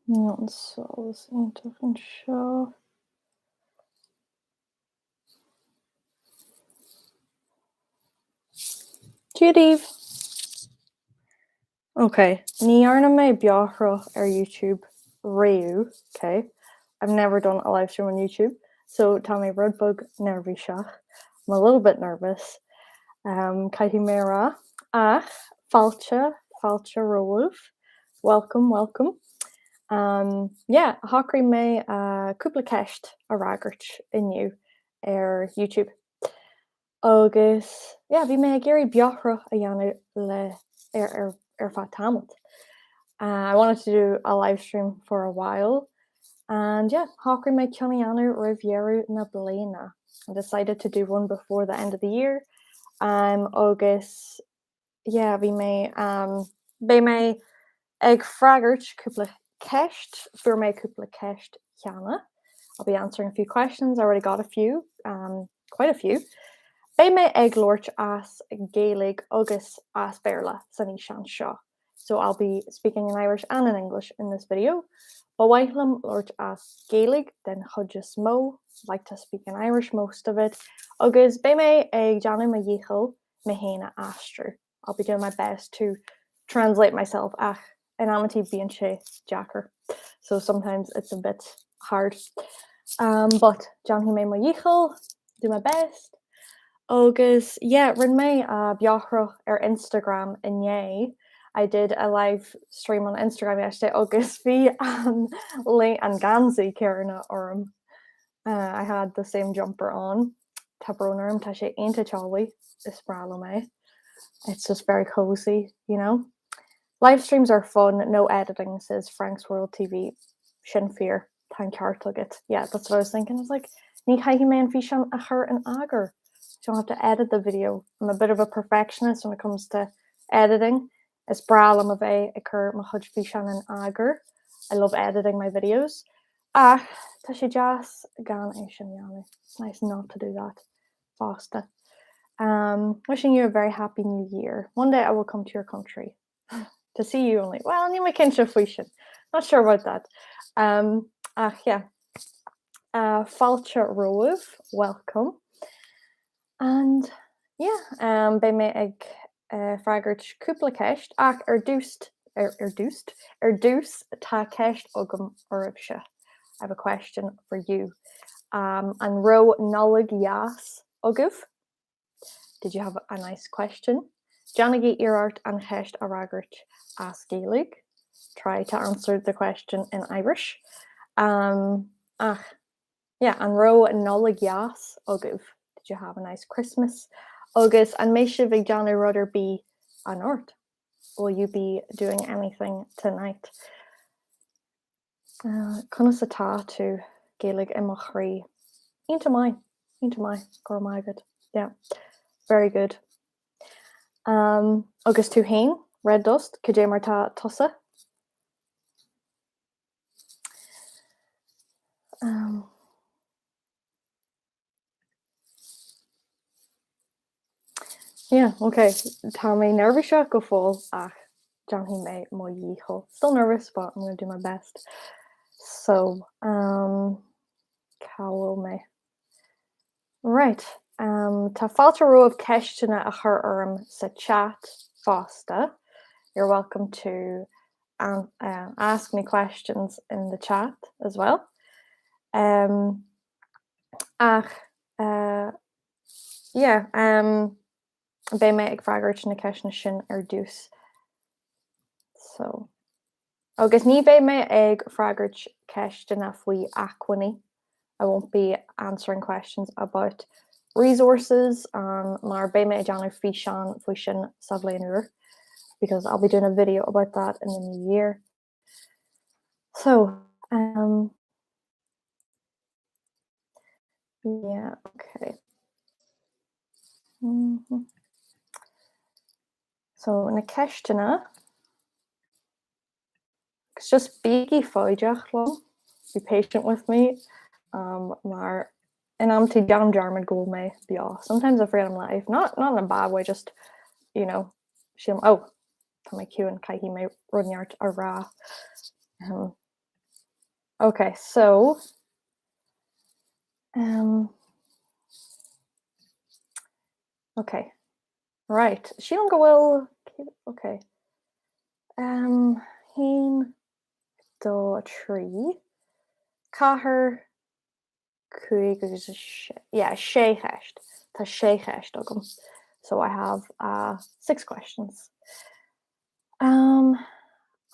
Ja, so is intern seo. Díobh. Okay, ní arna mé beothraach ar YouTube réú, okay? I've never done a live stream on YouTube, so tá mé rud bug nervhíseach. I'm a little bit nervous. Caithfí mé rá ach fáilte romhaibh. Welcome, welcome. Yeah, thacraí mé cúpla ceist a ragart inniu ar YouTube. Agus yeah, bhí mé ag géirí beothraach a dhéanamh le ar fad tamailt. I wanted to do a live stream for a while, and yeah, thacraí mé ceanna dhéanamh roimh na bliana. I decided to do one before the end of the year. Agus yeah, bhí mé bé mé ag freagart cúpla ceist, fuair mé cúpla ceist cheana. I'll be answering a few questions. I already got a few, quite a few. Bé mé ag lóirt as Gaeilge agus as Béarla san sean seo. So I'll be speaking in Irish and in English in this video. But Waithlam lóirt as Gaeilge, then Hudges Mo, like to speak in Irish most of it. Agus bé mé ag Janu ma Gaeilge me héna astru. I'll be doing my best to translate myself ach an amity being sé Jacker. So sometimes it's a bit hard. But John me ma Gaeilge, do my best. Agus yeah, rin mé beothraach ar Instagram inné. I did a live stream on Instagram yesterday agus bhí an gansaí cearna orm. I had the same jumper on. Tá bronnarm tá sé aonanta teálaí is brala mé. It's just very cozy, you know. Live streams are fun, no editing, says Frank's World TV. Sin fear, tan ceart yeah, that's what I was thinking. I was like, ní caithfí mé an bhí sin a chur an agar. You don't have to edit the video. I'm a bit of a perfectionist when it comes to editing. It's brala ma bheith ag cur ma chud bhí sin an agar. I love editing my videos. Tá sé jazz gan é sin dhéanamh. It's nice not to do that. Fásta. Wishing you a very happy new year. One day I will come to your country to see you only. Well, ní mé cinse faoi sin. Not sure about that. Yeah. Fáilte romhaibh, welcome. And yeah, bé mé ag freagart cúpla ceist ach ar dús tá ceist agam oribh se. I have a question for you. An ro nolig yas oguf. Did you have a nice question? Janagi Irart and Hecht a ragart as Gaeilge. Try to answer the question in Irish. Yeah, an ro nolig yas oguf. Did you have a nice Christmas? Agus an méise bhí Johnny Rudder be an ort. Will you be doing anything tonight? Conas atá tú Gaeilge imachrí. Into my go my good. Yeah, very good. Agus tú hain, red dust, cudé mar tá tosa. Yeah, okay. Tá mé nervhise go fáil ach John mé mo Gaeilge. Still nervous, but I'm going to do my best. So, Cowell me. Right. Tá fáilte romhaibh ceistena a chur orm sa chat fásta. You're welcome to ask me questions in the chat as well. Yeah, bé mé ag freagart na ceisna sin ar dús. So, agus ní bé mé ag freagart ceistena faoi acquaní. I won't be answering questions about resources, mar bé mé Johnny Fishan Fushin Savlainur, because I'll be doing a video about that in the new year. So, yeah, okay. So, na ceistena, it's just biggie foideach long. Be patient with me. Maar and I'm to young German go me be off. Sometimes I'm afraid I'm live. Not in a bad way, just she my cue and Kahi may run yard a ra. Okay, so um okay. Right. Sílan go bhfuil okay. Um Hín dó trí cathair cuaig agus yeah, sé cheist. Tá sé cheist agam. So I have 6 questions. Um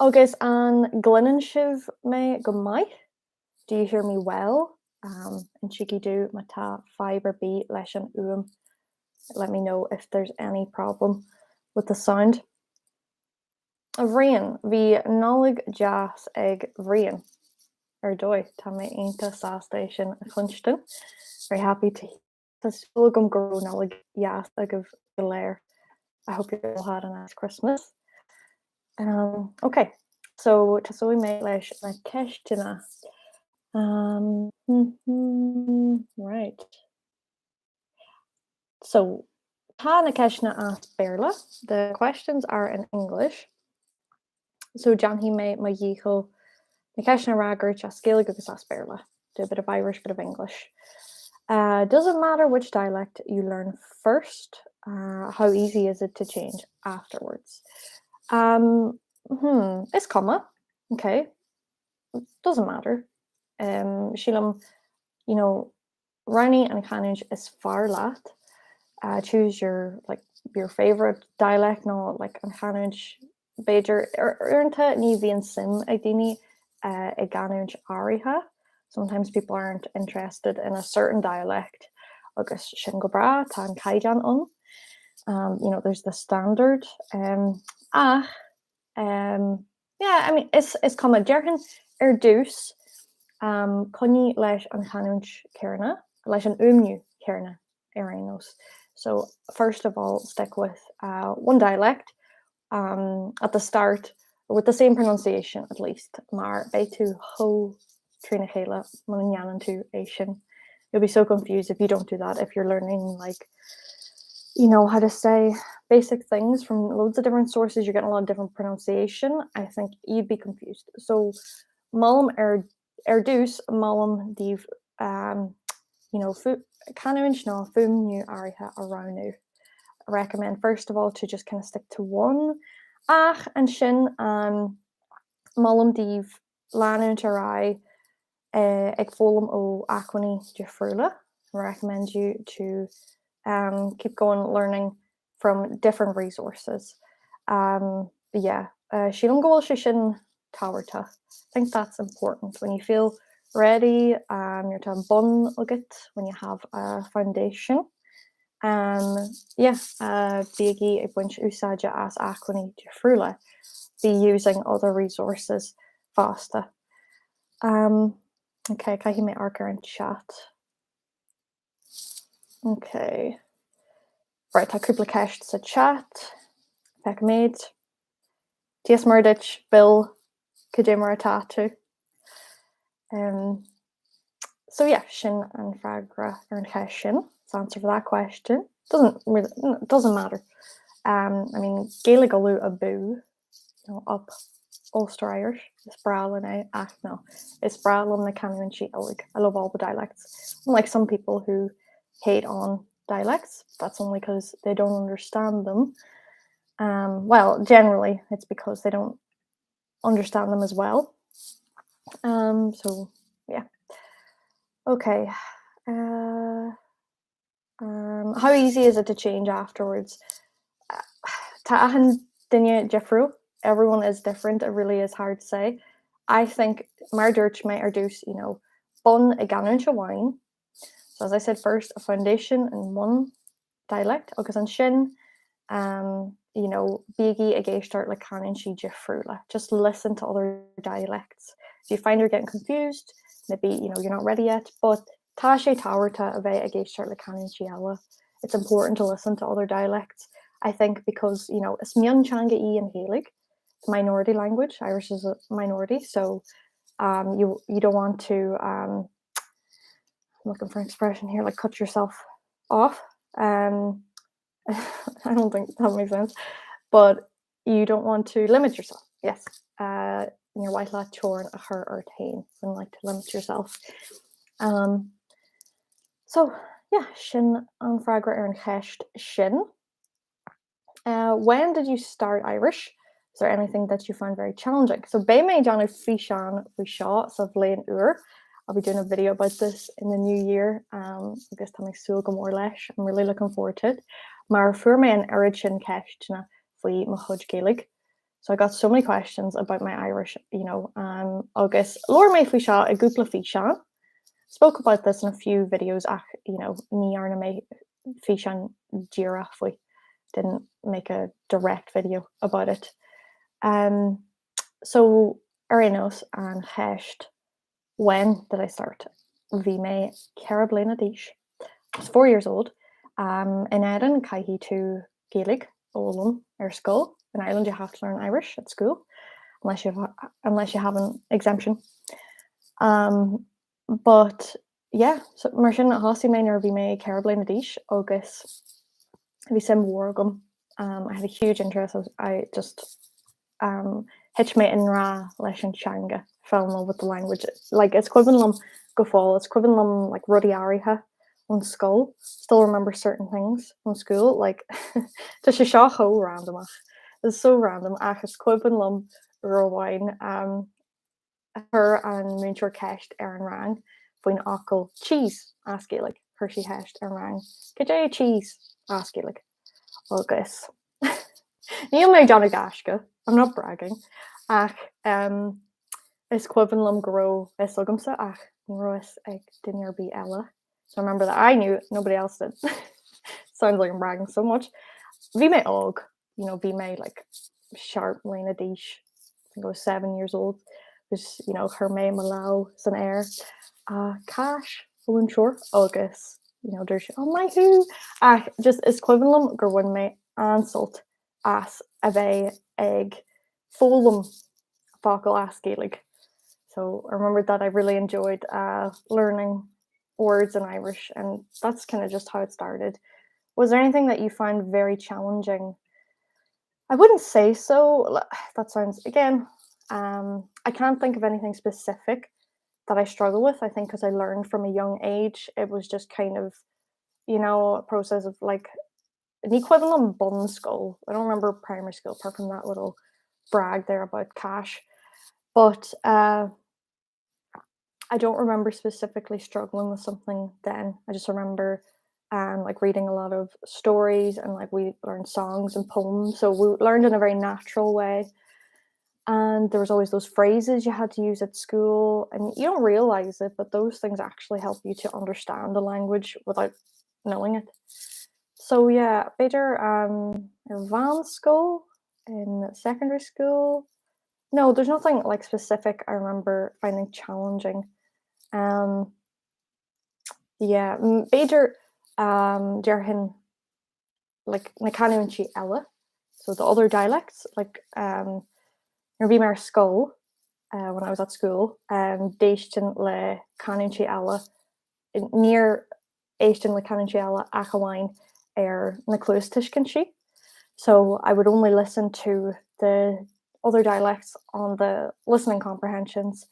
agus an gluinean sibh mé go maiith. Do you hear me well? And cheeky do mata fiber B leis an Let me know if there's any problem with the sound. A bhrion, bhí nálaigh jazz ag bhrion ar dóibh tá mé aonanta sásta sin a chunstain. Very happy to Tás gom go nálaigh jazz agah go léir. I hope you all had a nice Christmas. Okay, so tasúi mé leis na ceistena. Right. So tá na ceistena as béarla. The questions are in English. So John he made my yeho na ceistena ragart a Gaeilge agus as béarla. Do a bit of Irish, bit of English. Doesn't matter which dialect you learn first. How easy is it to change afterwards? It's comma. Okay. Doesn't matter. Sílam, Rani and Canuch is far lat. Choose your favorite dialect, no like an Canuch Beiger Ernta ni bhíon sim ag daoine ag Canuch áirithe. Sometimes people aren't interested in a certain dialect. Agus sin go bra tá an caiidean there's the standard. Yeah, I mean it's comma dearhan dús conní leis an Canuch cearna leis an cearna Aranos. So first of all, stick with one dialect at the start with the same pronunciation at least. Maar bei tú ho trina chéile man tú Asian. You'll be so confused if you don't do that. If you're learning how to say basic things from loads of different sources, you're getting a lot of different pronunciation. I think you'd be confused. So malum dús malum díh Canuch ná fumniu áirithe around. I recommend first of all to just kind of stick to one. Ach and sin malum díh Lanuch ará ag fólam ó achaní de friúla. I recommend you to keep going learning from different resources. Yeah, sílam go bhfuil sé sin táhairta. I think that's important when you feel ready, you're to bun agat when you have a foundation. Yeah, bíigi ag buint úsáide as achaní de friúla. Be using other resources faster. Okay, cai hí mé arcar in chat. Okay. Right, tá cúpla ceist sa chat. Feic méid. Tíos mar dit Bill cé mar atá tú. So yeah, sin an fragra ar an cheist sin. Let's answer for that question. Doesn't matter. I mean, Gaeilge galú a boo, up Ulster Irish. It's Bralin, no. It's Bralin the Canuan Gaeilge. I love all the dialects. Unlike some people who hate on dialects, that's only because they don't understand them. Well, generally it's because they don't understand them as well. So yeah. Okay. How easy is it to change afterwards? Everyone is different. It really is hard to say. I think mar dúirt mé dús, bun a Canuch wine. So as I said first, a foundation in one dialect, agus an sin, bíigi a géisteart le Canuch de friúla. Just listen to other dialects. If you find you're getting confused, maybe you're not ready yet, but tá sé táhairta a bheith a géisteart le Canuch eile. It's important to listen to other dialects. I think because it's Mionchanga and Gaeilge, it's a minority language. Irish is a minority, so you don't want to. I'm looking for an expression here, like cut yourself off. I don't think that makes sense, but you don't want to limit yourself. Yes, in your white lat chorn a her or tain, and like to limit yourself. Um, so yeah, shin an fragra an cheist shin. When did you start Irish? Is there anything that you find very challenging? So Bay me John Fishan we shot so Blaine Ur. I'll be doing a video about this in the new year. I guess time so go more lesh. I'm really looking forward to it. Mar for me an origin question for my Hudge Gaeilge. So I got so many questions about my Irish, August Laura May Fisha a Goopla Fishan. Spoke about this in a few videos, ni arna me Fishan Jira we didn't make a direct video about it. So Arinos and Hecht, when did I start? Vi me Carablina Dish. I was 4 years old. In Erin, Kaihi to Gaeilge, Olum, school. In Ireland, you have to learn Irish at school, unless you have an exemption. But yeah, so Martin Hossi Maynor vi me Carablina Dish, August. Vi sim Wargum. I had a huge interest. I just hitch me in ra leis Shanga fell in love with the language. Like it's equivalent go fall. It's equivalent like Ruddy Ariha on school. Still remember certain things from school. Like just a shaw ho random. It's so random. It's equivalent Rowine. Her and Moonshore Kesht Aaron Rang. Foin Ockle cheese. Ask it like Hershey Hesht Aaron Rang. Could you cheese? Ask it like August. Níl mé Donna Gashka. I'm not bragging. Ach, is Quibin grow is Ugamsa. Ach, Rois ag dinner be Ella. So I remember that I knew it, nobody else did. Sounds like I'm bragging so much. Vi me og, vi me like sharp Lena Dish. I think I was 7 years old. Was her me Malau san air. Cash, Shore, August. There's my who. Just is Quibin Gerwin me ansalt. As a bheith ag fólum focal as Gaeilge. So I remember that I really enjoyed learning words in Irish, and that's kind of just how it started. Was there anything that you found very challenging? I wouldn't say so. That sounds, again, I can't think of anything specific that I struggle with. I think because I learned from a young age, it was just kind of, a process of like an equivalent bun school. I don't remember primary school apart from that little brag there about cash. But I don't remember specifically struggling with something then. I just remember like reading a lot of stories and like we learned songs and poems. So we learned in a very natural way. And there was always those phrases you had to use at school, and you don't realize it, but those things actually help you to understand the language without knowing it. So yeah, better van school in secondary school. No, there's nothing like specific I remember finding challenging. Yeah, better derhin like Nakanuanchi Ella. So the other dialects, like Nervimar Skull, when I was at school, Deishtin le Kanunchi Ella near Eishtin le Kanunchi Ella Achawine na Cluis Tishkinshi. So I would only listen to the other dialects on the listening comprehensions,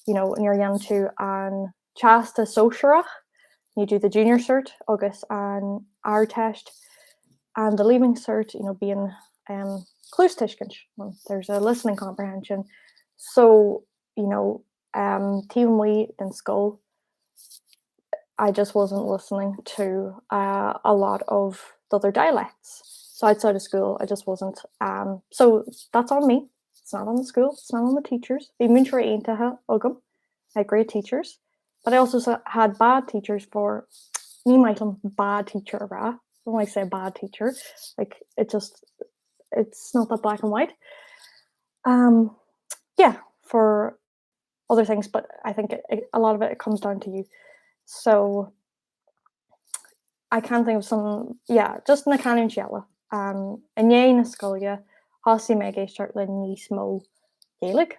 near Yantu and Chasta Soshirach. You do the junior cert, August and our test, and the leaving cert, being Cluis Tishkinsh. Well, there's a listening comprehension. So, Team we in school, I just wasn't listening to a lot of the other dialects. So outside of school, I just wasn't. So that's on me. It's not on the school. It's not on the teachers. Even sure I had great teachers, but I also had bad teachers for me. Michael, bad teacher, I don't like say bad teacher. Like it's not that black and white. Yeah, for other things, but I think a lot of it comes down to you. So I can't think of some. Yeah, just na canon Shella. And yeah, na scolia, Hossi Mege start le Nismo Gaelic.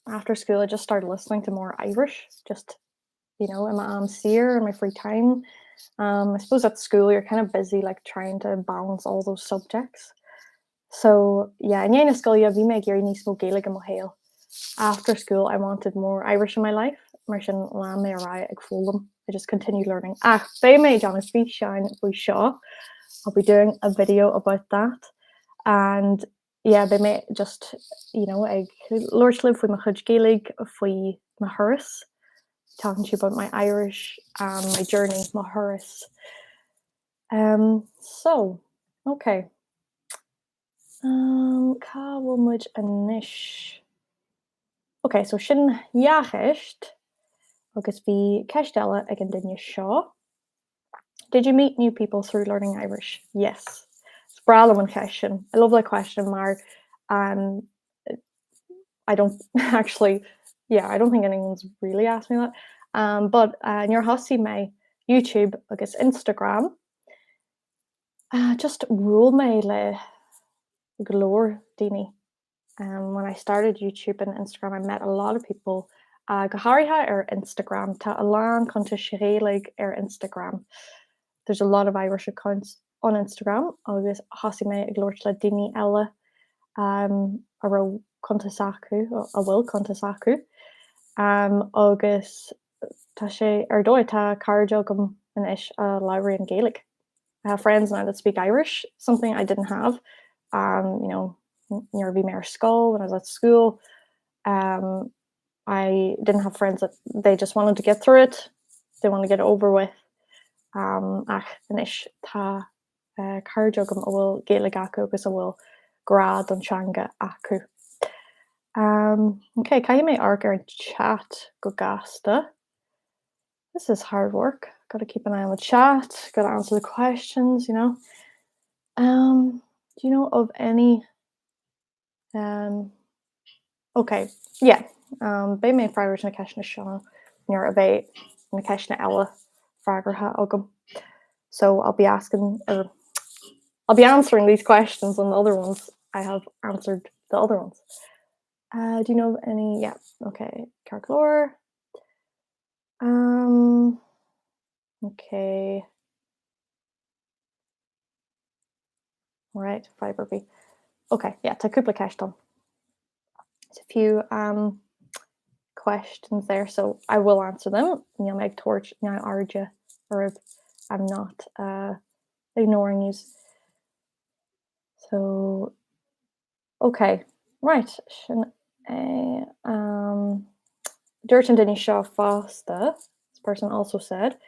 After school, I just started listening to more Irish, just in my seer in my free time. I suppose at school you're kind of busy, like trying to balance all those subjects. So yeah, and yeah, na scolia vi me Gary Nismo Gaelic and Mohale. After school, I wanted more Irish in my life. Mar sin lá mé ra ag fólam. I just continued learning. Bé mé John is fi shine we shaw. I'll be doing a video about that. And yeah, they may just, ag Lord live with my chud Gaeilge faoi my Horace, talking to you about my Irish and my journey, my Horace. So, okay. Cá bhfuil anish. Okay, so sin jaachist agus bhí ceistela ag an duine seo. Did you meet new people through learning Irish? Yes. It's brala an question. I love that question, maar I don't actually, I don't think anyone's really asked me that. But your hosí my YouTube agus Instagram just rule me le glór daoine. When I started YouTube and Instagram, I met a lot of people. Goharithe Instagram, tá a lán chunta siréalaigh Instagram. There's a lot of Irish accounts on Instagram, agus hosí me ag glóir le daoine eile a ra chunta sacu, a bhfuil chunta sacu. Agus tá sé dóid tá cairdeagam in ish a library in Gaelic. I have friends now that speak Irish, something I didn't have. Near Vimere Skull when I was at school. I didn't have friends that they just wanted to get through it. They want to get it over with. Inis tá cairdeagam a bhfuil Gaeilge acu agus a bhfuil grad antseanga acu. Okay, can you make arc in chat go gasta? This is hard work. Got to keep an eye on the chat. Got to answer the questions. Do you know of any? Okay, yeah. Bé mé freiir na ceisna seo near a bheith na ceisna eile freigartha agam. So I'll be answering these questions and the other ones. I have answered the other ones. Do you know of any? Yeah. Okay. Carclore. Okay. All right. Fiberby. Okay. Yeah. Tá cúpla ceistan. There's a few questions there, so I will answer them. Níl meg torch now arja, or I'm not ignoring you. So okay, right. Dirt and Denny Shaw Fosta. This person also said,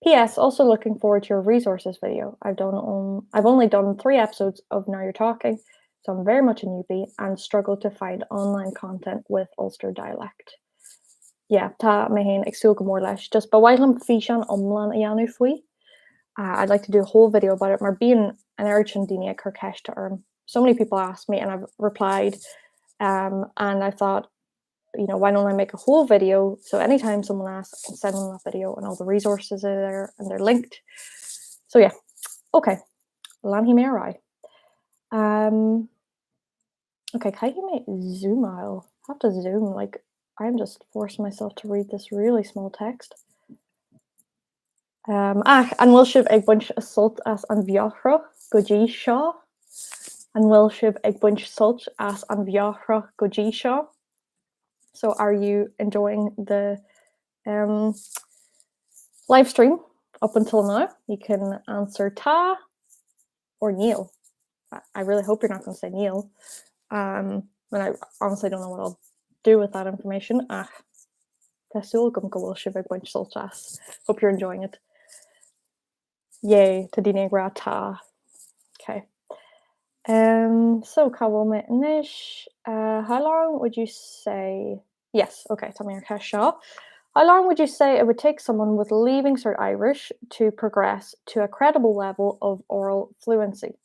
P.S. Also looking forward to your resources video. I've only done 3 episodes of Now You're Talking, so I'm very much a newbie and struggle to find online content with Ulster dialect. Yeah, tá mé hain ag súil go mór leis. Just ba bhaidlim fi an omlan a dhéanú faoi. I'd like to do a whole video about it. Mar being an urchin daoine ag chur ceiste orm. So many people asked me and I've replied. And I thought, why don't I make a whole video? So anytime someone asks, I can send them that video and all the resources are there and they're linked. So yeah, okay. Lanhi Marai. Okay, can you make zoom aisle? I have to zoom, I'm just forcing myself to read this really small text. An bhfuil sibh ag buint a sult as an bheothra go dtí seo. An bhfuil sibh ag buint sult as an bheothra go dtí seo. So are you enjoying the live stream up until now? You can answer ta or Neil. I really hope you're not going to say Neil. And I honestly don't know what I'll do with that information. Hope you're enjoying it. Yay, Tadine Grata. Okay. So Kawome Nish, how long would you say? Yes, okay, tell me your cash shop. How long would you say it would take someone with Leaving Cert Irish to progress to a credible level of oral fluency?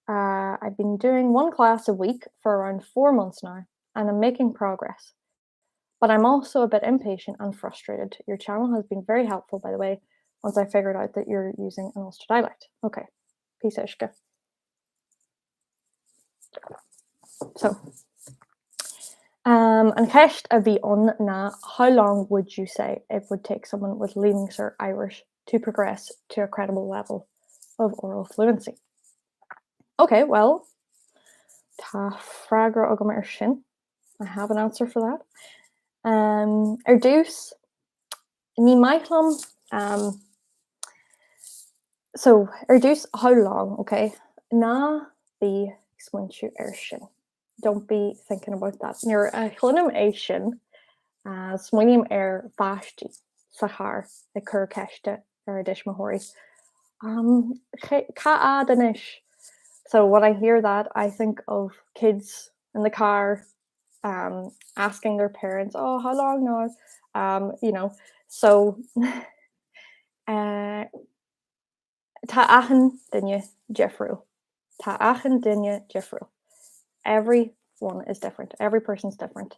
I've been doing 1 class a week for around 4 months now, and I'm making progress. But I'm also a bit impatient and frustrated. Your channel has been very helpful, by the way, once I figured out that you're using an Ulster dialect. Okay, peace ishka. So, and ceist a bhí on na, how long would you say it would take someone with Leaving Cert Irish to progress to a credible level of oral fluency? Okay, well, tá freagra agam ar sin. I have an answer for that. Ar dús, ní maithlumm, so ar dús how long, okay? Ná bí smuintiú ar sin. Don't be thinking about that. Níor a chluinim é sin smuoinim ar bháistí sa char ag cur ceiste ar a dismothirí. Ca inis. So when I hear that, I think of kids in the car asking their parents, "Oh, how long now?" You know, so uh, tá achan dunne Jeffrey. Tá achan dunne Jeffrey. Everyone is different. Every person's different.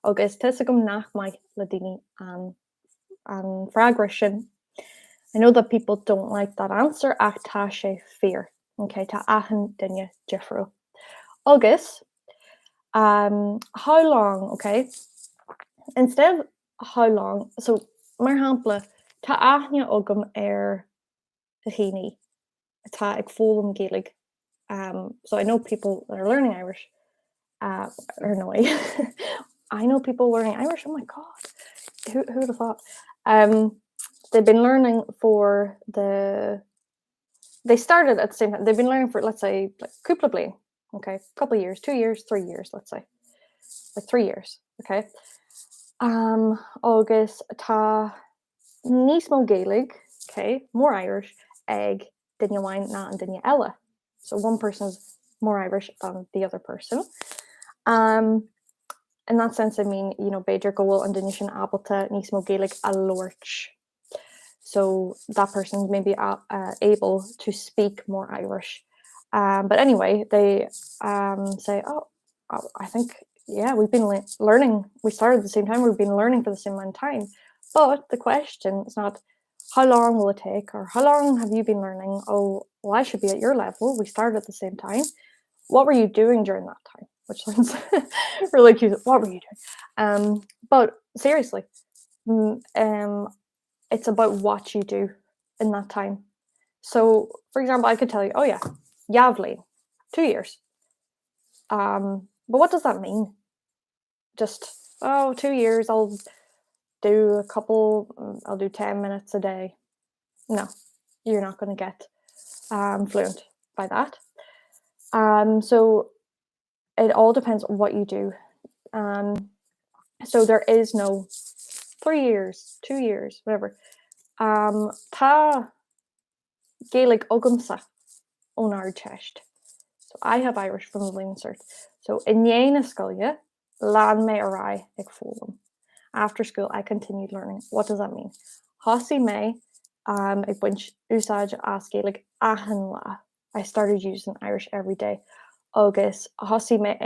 Agus tusa gom nach mai le daoine an freagra sin. I know that people don't like that answer ach tá sé fear. Okay, tá achan dunne Jeffrey. Agus, how long, okay? Instead of how long, so mar hapla, tá aithne agam ar a chéine atá ag fólam Gaeilge. So I know people that are learning Irish, or no, I know people learning Irish. Oh my god, who would have thought? They've been learning for they started at the same time. They've been learning for, let's say, like cúpla bliain, okay, couple of years, 2 years, 3 years, let's say, like 3 years, okay. Agus tá níos mó Gaeilge, okay, more Irish ag dunne amháin ná an dunne eile. So one person's more Irish than the other person. In that sense, I mean, you know, beidir go bhfuil an dunne sin abalta níos mó Gaeilge a lóirt. So that person may be able to speak more Irish. But anyway, they say, oh, I think, yeah, we've been learning. We started at the same time. We've been learning for the same amount of time. But the question is not how long will it take or how long have you been learning? Oh, well, I should be at your level. We started at the same time. What were you doing during that time? Which sounds really cute. What were you doing? But seriously, it's about what you do in that time. So, for example, I could tell you, oh yeah, Yavli, 2 years. But what does that mean? Just, 2 years, I'll do 10 minutes a day. No, you're not going to get fluent by that. So it all depends on what you do. So there is no 3 years, 2 years, whatever. Tá Gaeilge ogamsa on our chest. So I have Irish from the Leansert. So in Yéna Scullia, Lan me arai ag fólam. After school, I continued learning. What does that mean? Hosi me ag buint úsáid as Gaeilge ahan la. I started using Irish every day. Agus hosi me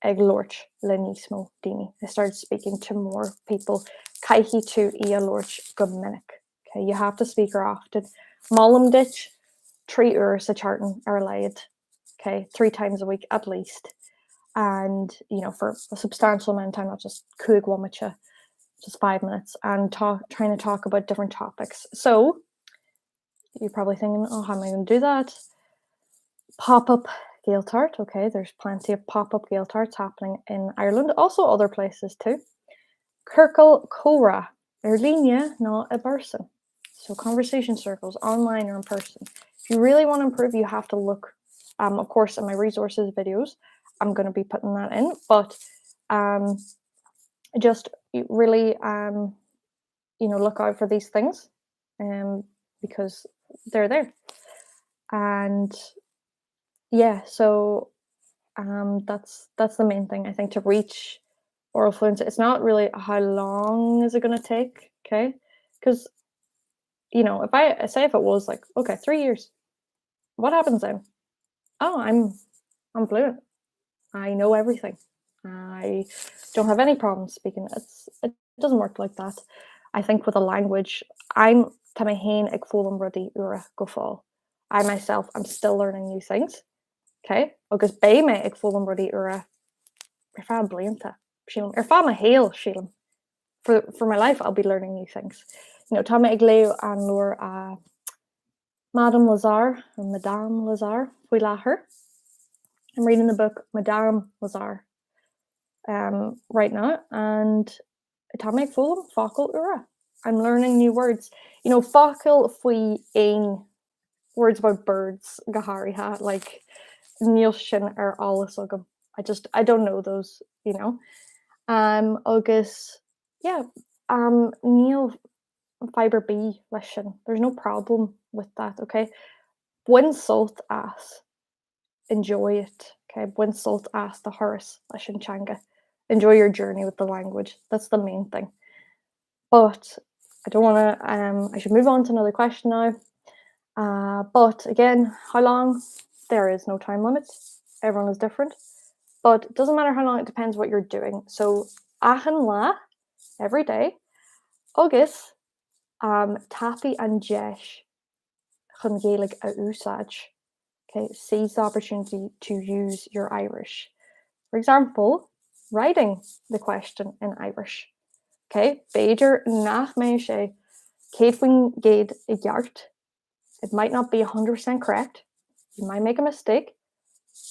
ag lort le níos mó daoine. I started speaking to more people. Caithi tú í a lort go minic. Okay, you have to speak her often. Mollum ditch, 3 hours a chartan ar leid. Okay, 3 times a week at least. And, you know, for a substantial amount of time, not just cuig womacha, just 5 minutes, and trying to talk about different topics. So you're probably thinking, oh, how am I going to do that? Pop-up Gaeltart. Okay, there's plenty of pop-up Gaeltarts happening in Ireland, also other places too. Circle Cora, Erlinia, not a person. So conversation circles, online or in person. If you really want to improve, you have to look, of course, in my resources videos. I'm going to be putting that in, but just really, you know, look out for these things, because they're there. And yeah, so that's the main thing, I think, to reach oral fluency. It's not really how long is it going to take, okay? Because, you know, if it was like, okay, 3 years, what happens then? Oh, I'm fluent. I know everything. I don't have any problems speaking. It doesn't work like that. I think with a language, I'm tamahin ag fólam rudí ura go fáil. I myself, I'm still learning new things. Okay? Agus bé me ag fólam rudí ura ar fad blianta. Sílim. Ar fad ma héal sílim. For my life, I'll be learning new things. You know, tá me ag léu an luair Madame Lazare, or Madame Lazare, faoi láthair. I'm reading the book Madame Lazare. right now, and tá méid fólam focail ura. I'm learning new words. You know, focail faoi aon words about birds go háirithe, like níl sin ar álas agam. I don't know those, you know. Agus yeah, níl fiber B leis sin. There's no problem with that, okay? Buin sult as. Enjoy it. Okay, buin sult as the Horace leis an teanga. Enjoy your journey with the language. That's the main thing. But I don't want to. I should move on to another question now. But again, how long? There is no time limit. Everyone is different. But it doesn't matter how long. It depends what you're doing. So achan la every day. Agus tapi an jesh chun Gaeilge a úsáid. Okay, seize the opportunity to use your Irish. For example, writing the question in Irish. Okay, Beidir nach mé sé céad faoin géad I gceart. It might not be 100% correct. You might make a mistake.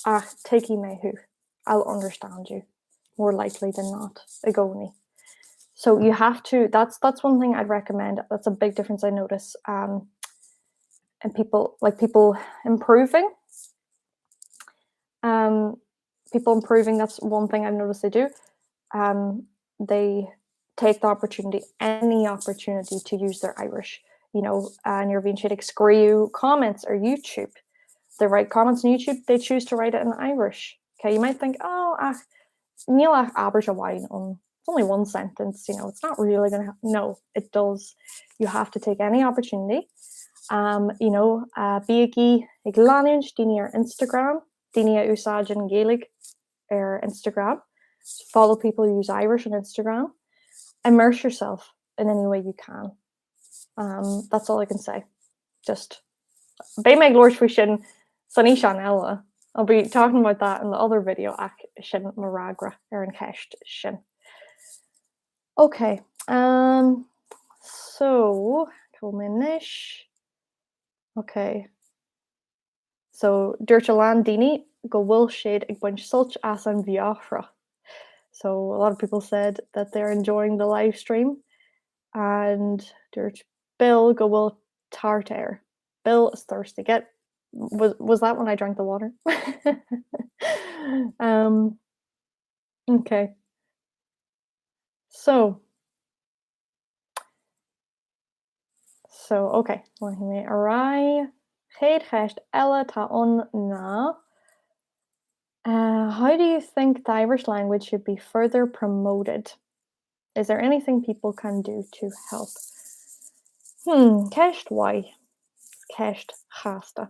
Ach, teiki mé hu. I'll understand you more likely than not. Agoni. So you have to. That's one thing I'd recommend. That's a big difference I notice. And people improving. People improving. That's one thing I've noticed they do. They take the opportunity, any opportunity, to use their Irish. You know, and you're being shit screw comments or YouTube. They write comments on YouTube. They choose to write it in Irish. Okay, you might think, oh, níl ach aber wine on. It's only one sentence. You know, it's not really gonna happen. No, it does. You have to take any opportunity. You know, bíigi ag lánúint daoine ar Instagram, daoine a úsáid an Gaeilge ar Instagram. Follow people who use Irish on Instagram. Immerse yourself in any way you can. That's all I can say. Just be my glorious sin sunny Chanella. I'll be talking about that in the other video. Ach sin maragra ar an ceist sin. Okay. So cominish. Okay. So dúirte lean daoine go bhfuil siad ag buint sult as an bheochra. So a lot of people said that they're enjoying the live stream, and dúirt Bill go bhfuil tart air. Bill is thirsty. Was that when I drank the water? Okay. So okay. Well, he may arrive. Chéad cheist eile tá an ná. How do you think the Irish language should be further promoted? Is there anything people can do to help? Ceist why? Ceist chasta.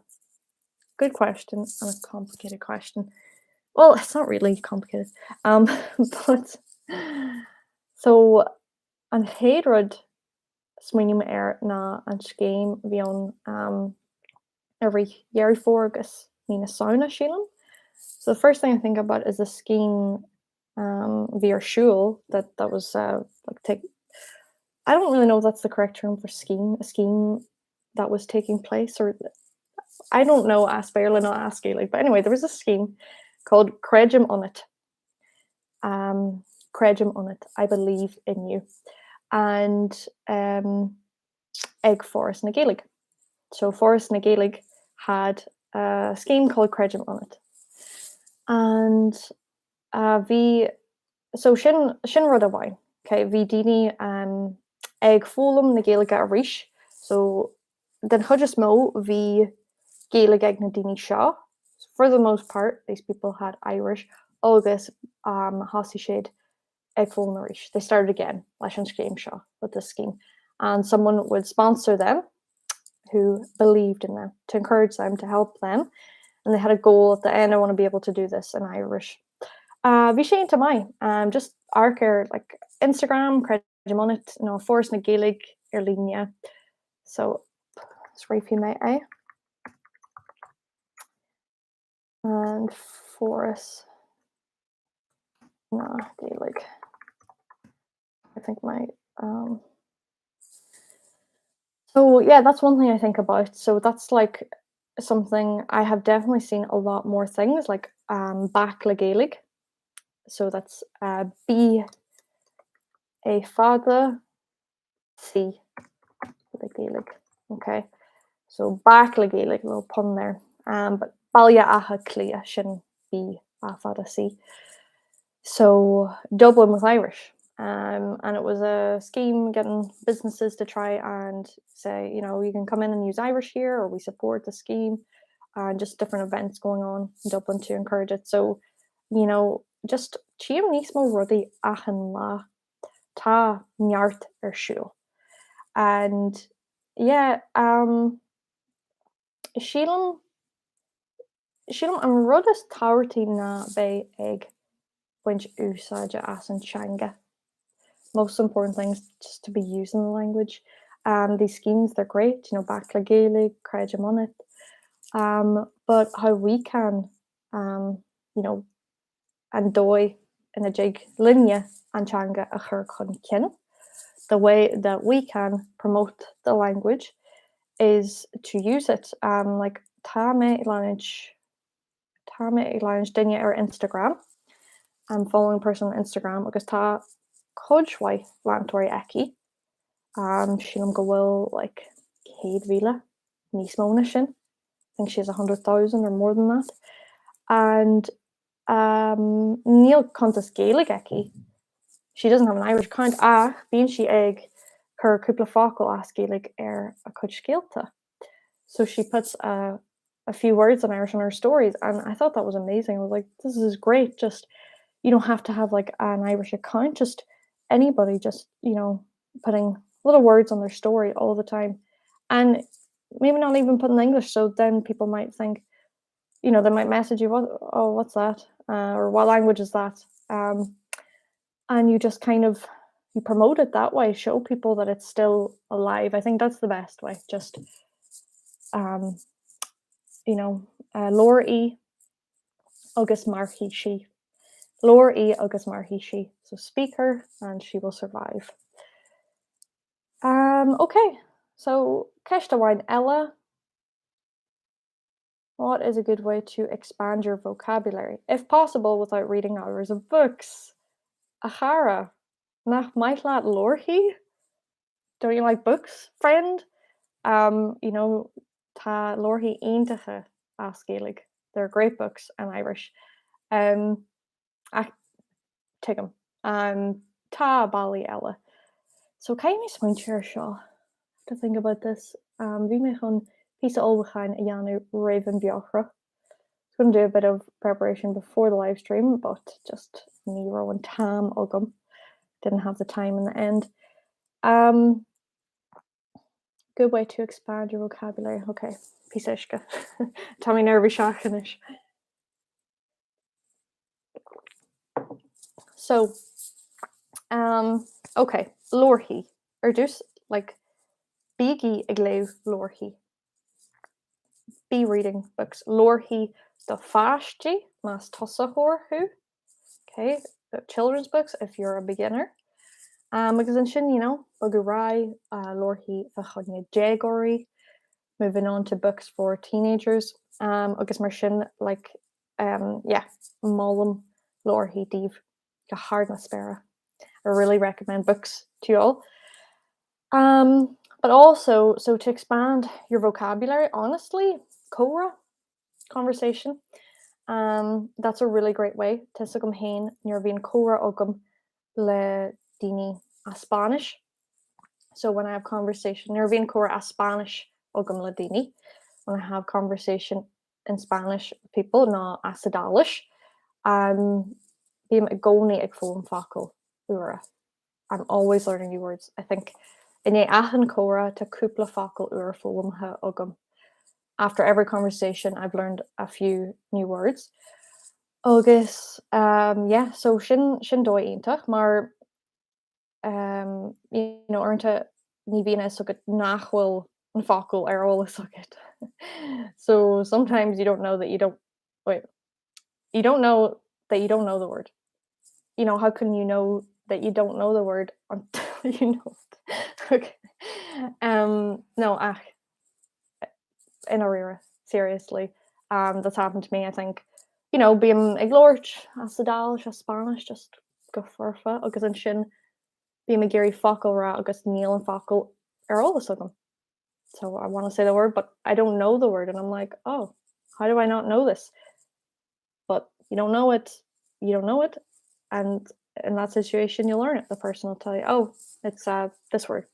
Good question and a complicated question. Well, it's not really complicated. But so an héadrod smuoine ar ná an scéim bhí an every year agus ní sauna sílam. So the first thing I think about is the scheme via shul that was I don't really know if that's the correct term for scheme. A scheme that was taking place, or I don't know Asperlin or Gaeilge, but anyway, there was a scheme called Credim on it. Credim on it, I believe in you, and Egg Forest na Gaeilge. So Forest na Gaeilge had a scheme called Credim on it, and so sin rud a bhain. Okay, bhí daoine ag fólam na Gaeilge a ríis. So den chuidir mó bhí Gaeilge ag na daoine seo. For the most part, these people had Irish. Agus hasí siad ag fólam na ríis. They started again leis an scéim seo with this scheme, and someone would sponsor them who believed in them, to encourage them, to help them, and they had a goal at the end. I want to be able to do this in Irish. Bhí sé into mai, just arcer like Instagram, Credim on it, you know, Forest na Gaeilge ar líne. So it's right for me, eh? And Forest na Gaeilge. I think my so yeah, that's one thing I think about. So that's like something I have definitely seen a lot more things like back le Gaeilge. So that's B a fada C the Gaeilge. Okay. So back le Gaeilge, little pun there. But balia aha clia shin B a fada C. So Dublin was Irish. And it was a scheme getting businesses to try and say, you can come in and use Irish here, or we support the scheme, and just different events going on in Dublin to encourage it. So, just chiam nismo ruddy ahan la ta nyart shul. And yeah, Sheelam Sheelam am ruddas tawarty na bay egg winch usaja asan changa. Most important things just to be using the language. These schemes, they're great, back le Gaeilge, credit on it. But how we can, and dói in a jig linea and changa a chur chun kin. The way that we can promote the language is to use it. Like Tame Lange Dinya or Instagram. I'm following a person on Instagram because ta Codwai Lantori Eki. She'll go well like Cade Vila, Nice Monishin. I think she has 100,000 or more than that. And Neil Contas Gaeilge Eki. She doesn't have an Irish account. Being she egg her couple focal as Gaeilge a coach Gaelta. So she puts a few words in Irish in her stories, and I thought that was amazing. I was like, this is great. Just you don't have to have like an Irish account. Just anybody, just putting little words on their story all the time, and maybe not even putting English. So then people might think, they might message you, what's that, or what language is that, and you just kind of you promote it that way, show people that it's still alive. I think that's the best way. Just Laura E. Agus Marhi she. Laura E. Agus Marhi she. So speak her and she will survive. Okay. So Keshta Wine Ella. What is a good way to expand your vocabulary? If possible, without reading hours of books. Ahara. Nach Maitlat Lorhi. Don't you like books, friend? Ta Lorhi Eintige as Gaeilge. They're great books in Irish. I take them. Ta Bali Ella. So can you swing chair shaw to think about this? We may on piece of Olbechain Yanu Raven Biafra. Going to do a bit of preparation before the live stream, but just Nero and Tam Ogum didn't have the time in the end. Good way to expand your vocabulary. Okay, piseshka. Tommy nervy shachanish. So, okay, Lorhi. Or just like Bigi Iglew Lorhi. Be reading books. Lorhi the Fashti Mas Tossahor who. Okay, children's books if you're a beginner. Because in Shin, Bugurai, Lorhi Vachonia Jagory. Moving on to books for teenagers. Agus mar sin like Mollum Lorhi Div Hardna Spera. I really recommend books to you all. But also, so to expand your vocabulary, honestly, Cora conversation. That's a really great way to sugum hain near being Cora ogum le dini a Spanish. So when I have conversation, near being Cora a Spanish ogum le dini. When I have conversation in Spanish with people, not a Sedalish, being a goni ag phone facal ura. I'm always learning new words. I think in a ahan Cora to kupla facal ura phone ha ogum. After every conversation, I've learned a few new words. Agus, so shin dói intach, maar ornta ní bhína sugat nachhfuil an facal ar all sugat. So sometimes you don't know that you don't know the word. How can you know that you don't know the word until you know it? Okay. No, in Arira, seriously. That's happened to me, I think, bíam ag glóirt as sa Gaeilge a Spáis just go forfa agus an sin bíam ag géirí focail ra agus níl an focail ólas agam. So I want to say the word, but I don't know the word, and I'm like, oh, how do I not know this? But you don't know it, you don't know it, and in that situation, you learn it. The person will tell you, oh, it's this word,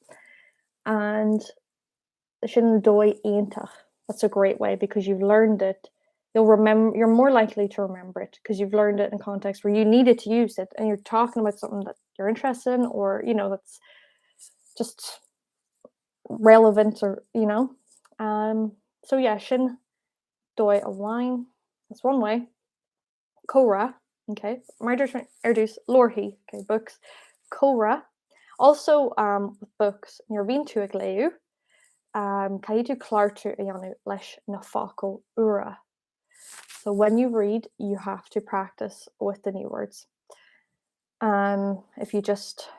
and sin dói aintach. That's a great way because you've learned it. You'll remember. You're more likely to remember it because you've learned it in context where you needed to use it, and you're talking about something that you're interested in, or that's just relevant, or So yeah, sin dói a wine. That's one way. Cora, okay. Murders Erdús Lorhi, okay, books. Cora. Also, with books, you're being to ag léú, caiú clartu a dhéanamh leis na focail ura. So when you read, you have to practice with the new words. If you just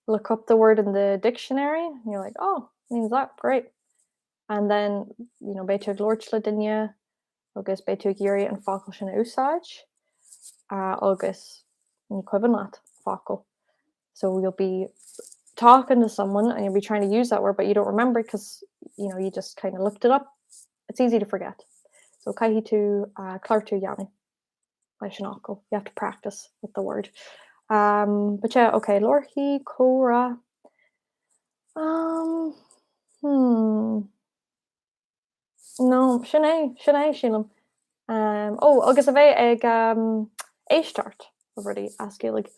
look up the word in the dictionary, and you're like, oh, means that, great. And then, beidh glóirtla duine, agus beidh géirí an focail sin úsáid, agus ní cuiban leat focail. So you'll be talking to someone and you'll be trying to use that word, but you don't remember because you just kind of looked it up. It's easy to forget. So caihi tú clartu Yanni leis an focail. You have to practice with the word. But yeah, okay, Lorhi, Cora. No, sinné sílam. Agus a bheith ag éistart already as Gaeilge.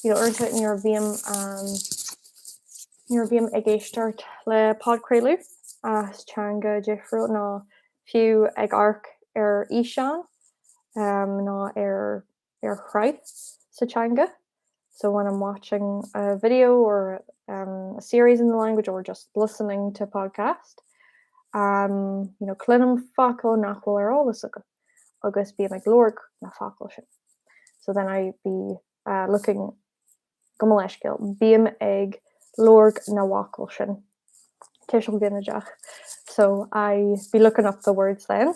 Orinthe níor bhíam ag éistart le podcréilú as teanga difriúil ná fiú ag arc ar íseán ná ar chraid sa teanga. So when I'm watching a video or a series in the language or just listening to a podcast, clinim focail nachhfuil ar ólas agam agus bíam ag glór na focail sin. So then I'd be looking go leis Gael, bíam ag glór na focail sin. Céisiúil bíanna deach. So I be looking up the words then,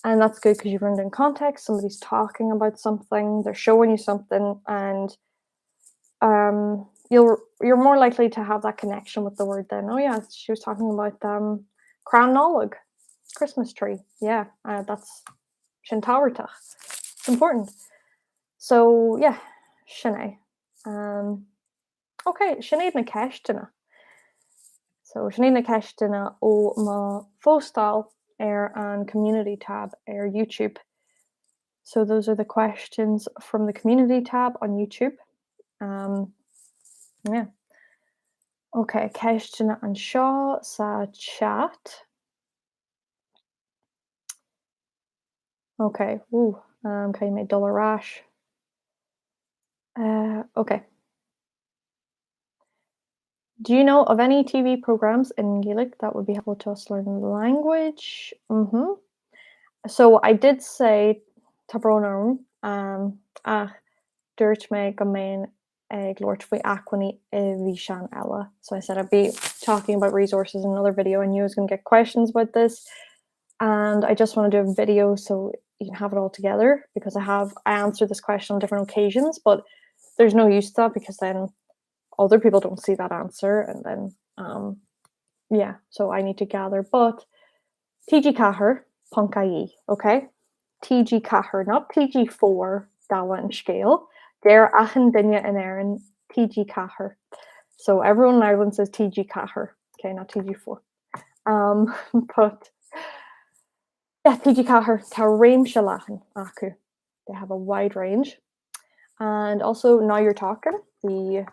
and that's good because you've learned in context. Somebody's talking about something, they're showing you something, and you're more likely to have that connection with the word then. Oh yeah, she was talking about crown nóleg, Christmas tree. Yeah, that's sin táhairteach. It's important. So yeah, sinné. Okay, sinnéad na ceistena. So sinnéad na ceistena ó má fóstal ar an community tab ar YouTube. So those are the questions from the community tab on YouTube. Yeah. Okay, ceistena an seo sa chat. Okay, okay, made dollar rash. Okay. Do you know of any TV programs in Gaelic that would be helpful to us learning the language? So I did say Tabronarm, dúirt me go main ag glóirt faoi acquaní bhí sean ella. So I said I'd be talking about resources in another video, and you was going to get questions about this. And I just want to do a video so you can have it all together, because I answered this question on different occasions, but there's no use to that because then other people don't see that answer, and then yeah, so I need to gather. But TG Cahar Punkai, okay? TG Cahar, not TG4 Dala and scale. They're Achan Dinya and Aaron TG Cahar. So everyone in Ireland says TG Cahar, okay, not TG4. But yeah, TG Cahar, Tarim Shalahan Aku. They have a wide range. And also Now You're Talking, the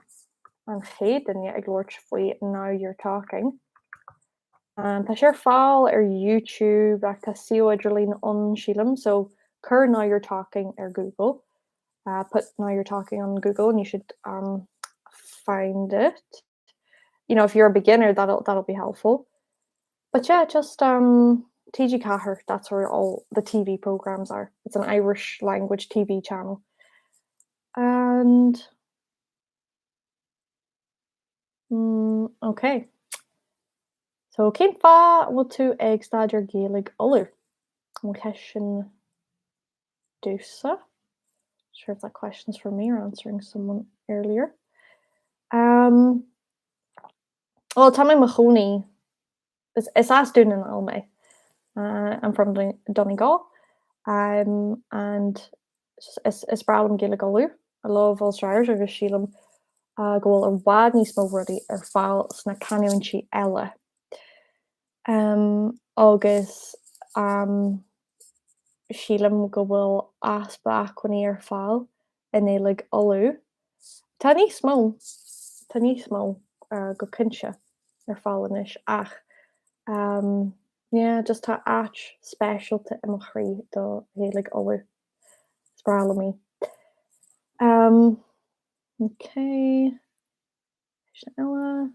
an chéad duine ag glóirt faoi Now You're Talking. Tá sé ar fáil ar YouTube ach tá siú idirlín an sílam, so cur Now You're Talking ar Google. Put Now You're Talking on Google and you should find it. If you're a beginner, that'll be helpful. But yeah, just TG Cahar, that's where all the TV programs are. It's an Irish language TV channel. And okay. So céim fá bhfuil tú ag staidir Gaeilge olú? An ceisisin Dusa. Sure if that question's for me or answering someone earlier. Um, well, Tammy Mahoney is asked doing in Almay. I'm from Donegal. And is bralum Gaeilge. I love Ulster Irish agus sílam gohfuil ar bhd níos mó rudaí ar fáil sna canúintí eile. Agus sílam go bhfuil aspa chuí ar fáil in éalaigh olú. Tá níos mó go cinse ar fáil inis ach yeah, just tá áit spéisialta i mo chraí do éalaigh olú. Sprála mí. Okay. Ella.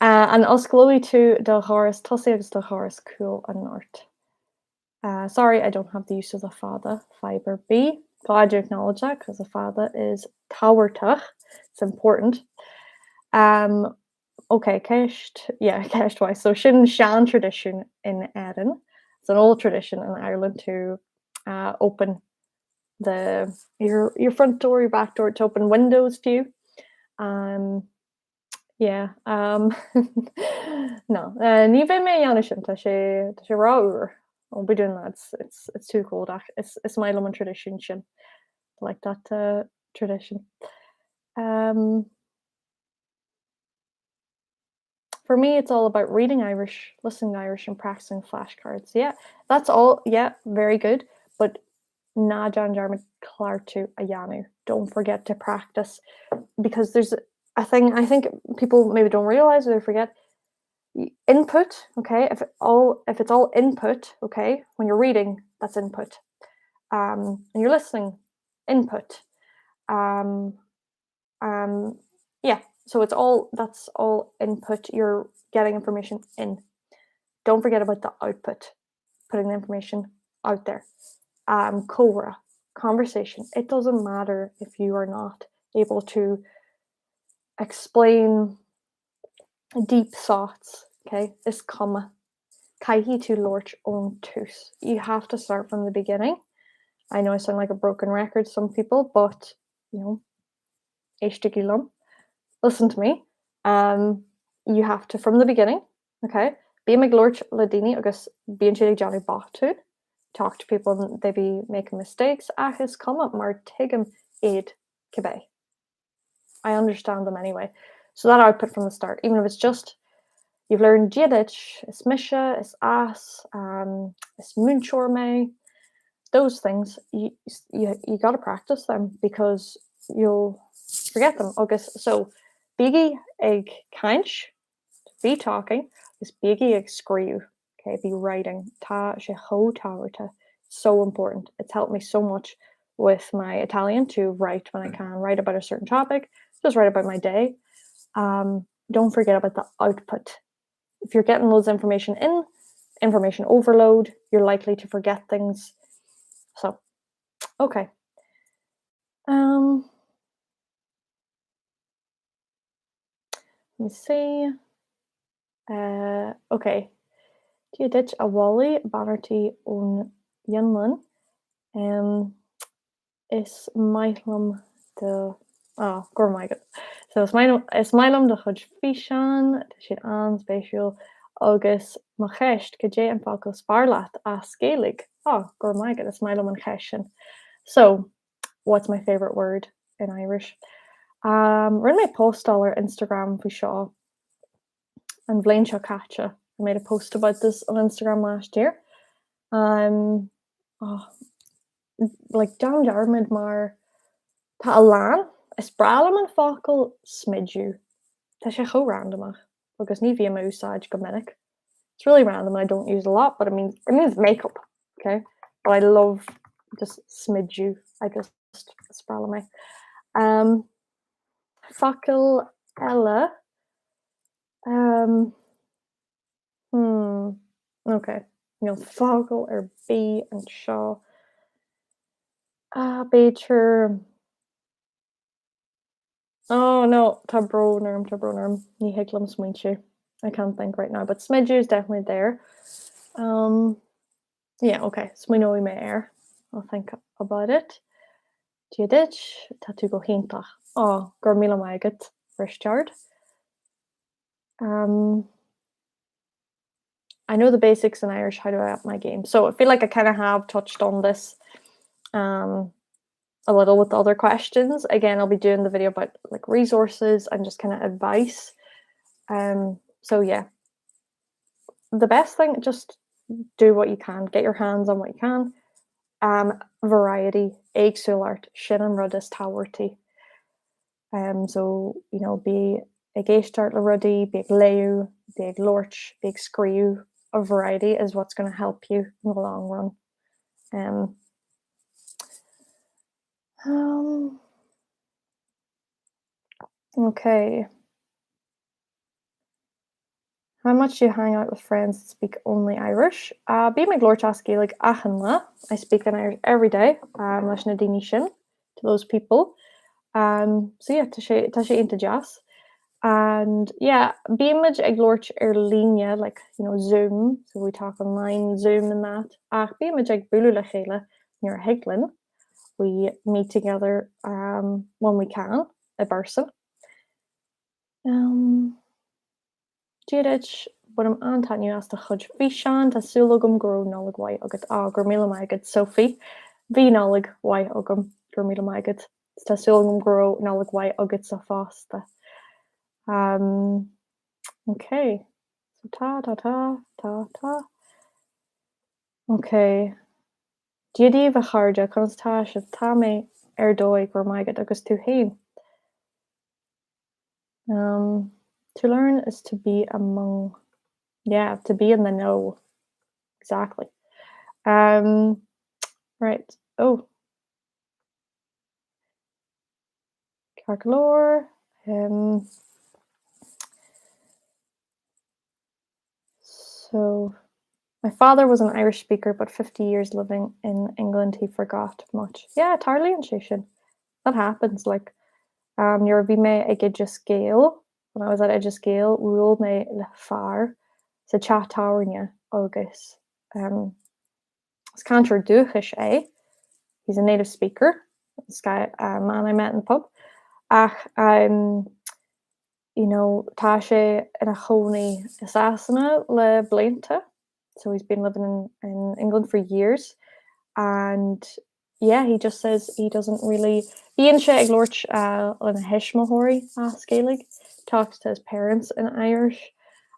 An osclóí tú do choras tosaí agus do choras cool an Nort. Sorry, I don't have the use of the fada. Fiber B. Glad you acknowledge that because the fada is táhairteach. It's important. Okay, ceist twice. So sin sean tradition in Erin. It's an old tradition in Ireland to open your front door, your back door, to open windows to you. Yeah. No. Ní bheith mé dhéanamh sin tá sé rá uair. I'll be doing that. It's too cold. It's my Lumen tradition sin. I like that tradition. For me, it's all about reading Irish, listening to Irish, and practicing flashcards. Yeah, that's all. Yeah, very good. But na John Jarman Clartu Ayanu. Don't forget to practice because there's a thing I think people maybe don't realize or they forget. Input, okay. If it's all input, okay. When you're reading, that's input. And you're listening, input. Yeah. So that's all input. You're getting information in. Don't forget about the output, putting the information out there. Cora, conversation. It doesn't matter if you are not able to explain deep thoughts. Okay, is comma. Caihi to lorch on tus. You have to start from the beginning. I know I sound like a broken record to some people, but listen to me. You have to from the beginning. Okay, be my glorch ladini agus be chili Johnny Batu. Talk to people and they be making mistakes. Achis comma mar tigam aid kibe. I understand them anyway. So that output from the start, even if it's just you've learned Jidditch, it's Misha, it's As, it's Moonshorme, those things, you got to practice them because you'll forget them. August. So, biggie egg kainch, be talking, is biggie egg screw. Okay, be writing. Ta she ho tawarta. So important. It's helped me so much with my Italian to write when I can, write about a certain topic, just write about my day. Don't forget about the output. If you're getting loads of information in, information overload, you're likely to forget things. So, okay. Let me see. Okay. Do you ditch a Wally Bannerty on Yunlin? Is Milam the Gormigan. So it's Milam the Hudge Fishan, she an spatial August Machecht, Kajay and Falco Sparlat as Gaeilge. Gormigan, it's Milam and Hession. So, what's my favorite word in Irish? We're in my post on our Instagram for sure. And Blaine Chakacha. I made a post about this on Instagram last year. Like John Jarmid mar tá alan is bralam an focal smidju. Tá sé cho randomach because ní bhí úsáid go minic. It's really random and I don't use a lot, but it means makeup. Okay, but I love just smidju. I just spralam me. Focal Ella. Okay. Focal or B and Shaw. Becher. Oh no, tá bronerm. Ní higlam smuintse. I can't think right now, but smidge is definitely there. Yeah, okay. So we know we may air. I'll think about it. Ditch, tattoo go hintach. Oh, Gormila Magat, Richard. Um, I know the basics in Irish. How do I up my game? So I feel like I kind of have touched on this um, a little with the other questions. Again, I'll be doing the video about like resources and just kind of advice. So yeah, the best thing, just do what you can. Get your hands on what you can. Variety, éagsúil art, sin an rud is táhairtaí. So, be ag éisteart le rudaí, be ag léú, be ag lorch, be ag scríú. A variety is what's going to help you in the long run. Okay. How much do you hang out with friends that speak only Irish? Bí me glórtas Gaeilge achanla. I speak in Irish every day. Leis na daoine sin to those people. So yeah, tá sé inta jazz. And yeah, beamage ag glort líne, like Zoom. So we talk online, Zoom and that. Beamage ag bulu le chéile near Higlin. We meet together when we can, in person. Díris bud am antainú as de chud bhí seán tásúlagam gurú nálag mhaith agat gur míle maigad Sophie. Bhí nálag mhaith agam gur míle maigad. Tásúlagam gurú nálag mhaith agat sa fásta. Okay. So tá. Okay. Diadíomh a chairde chunstá se tá mé ar dóigh gur maigad agus tú hain. To learn is to be among, to be in the know. Exactly. Right. Oh. Carcalore. So my father was an Irish speaker, but 50 years living in England, he forgot much. Yeah, tarly and shishin. That happens. Like, near bhí mé ag Gaeilge. When I was at Gaeilge, rule mé le far sa chattáirne agus. It's cantar dúchas é. He's a native speaker. This guy, man I met in the pub. Ach, tá sé ina chonaí assassina le blianta. So he's been living in England for years. And yeah, he just says he doesn't really. Bhíonn sé ag lorch lena hismóthirí as Gaeilge. Talks to his parents in Irish.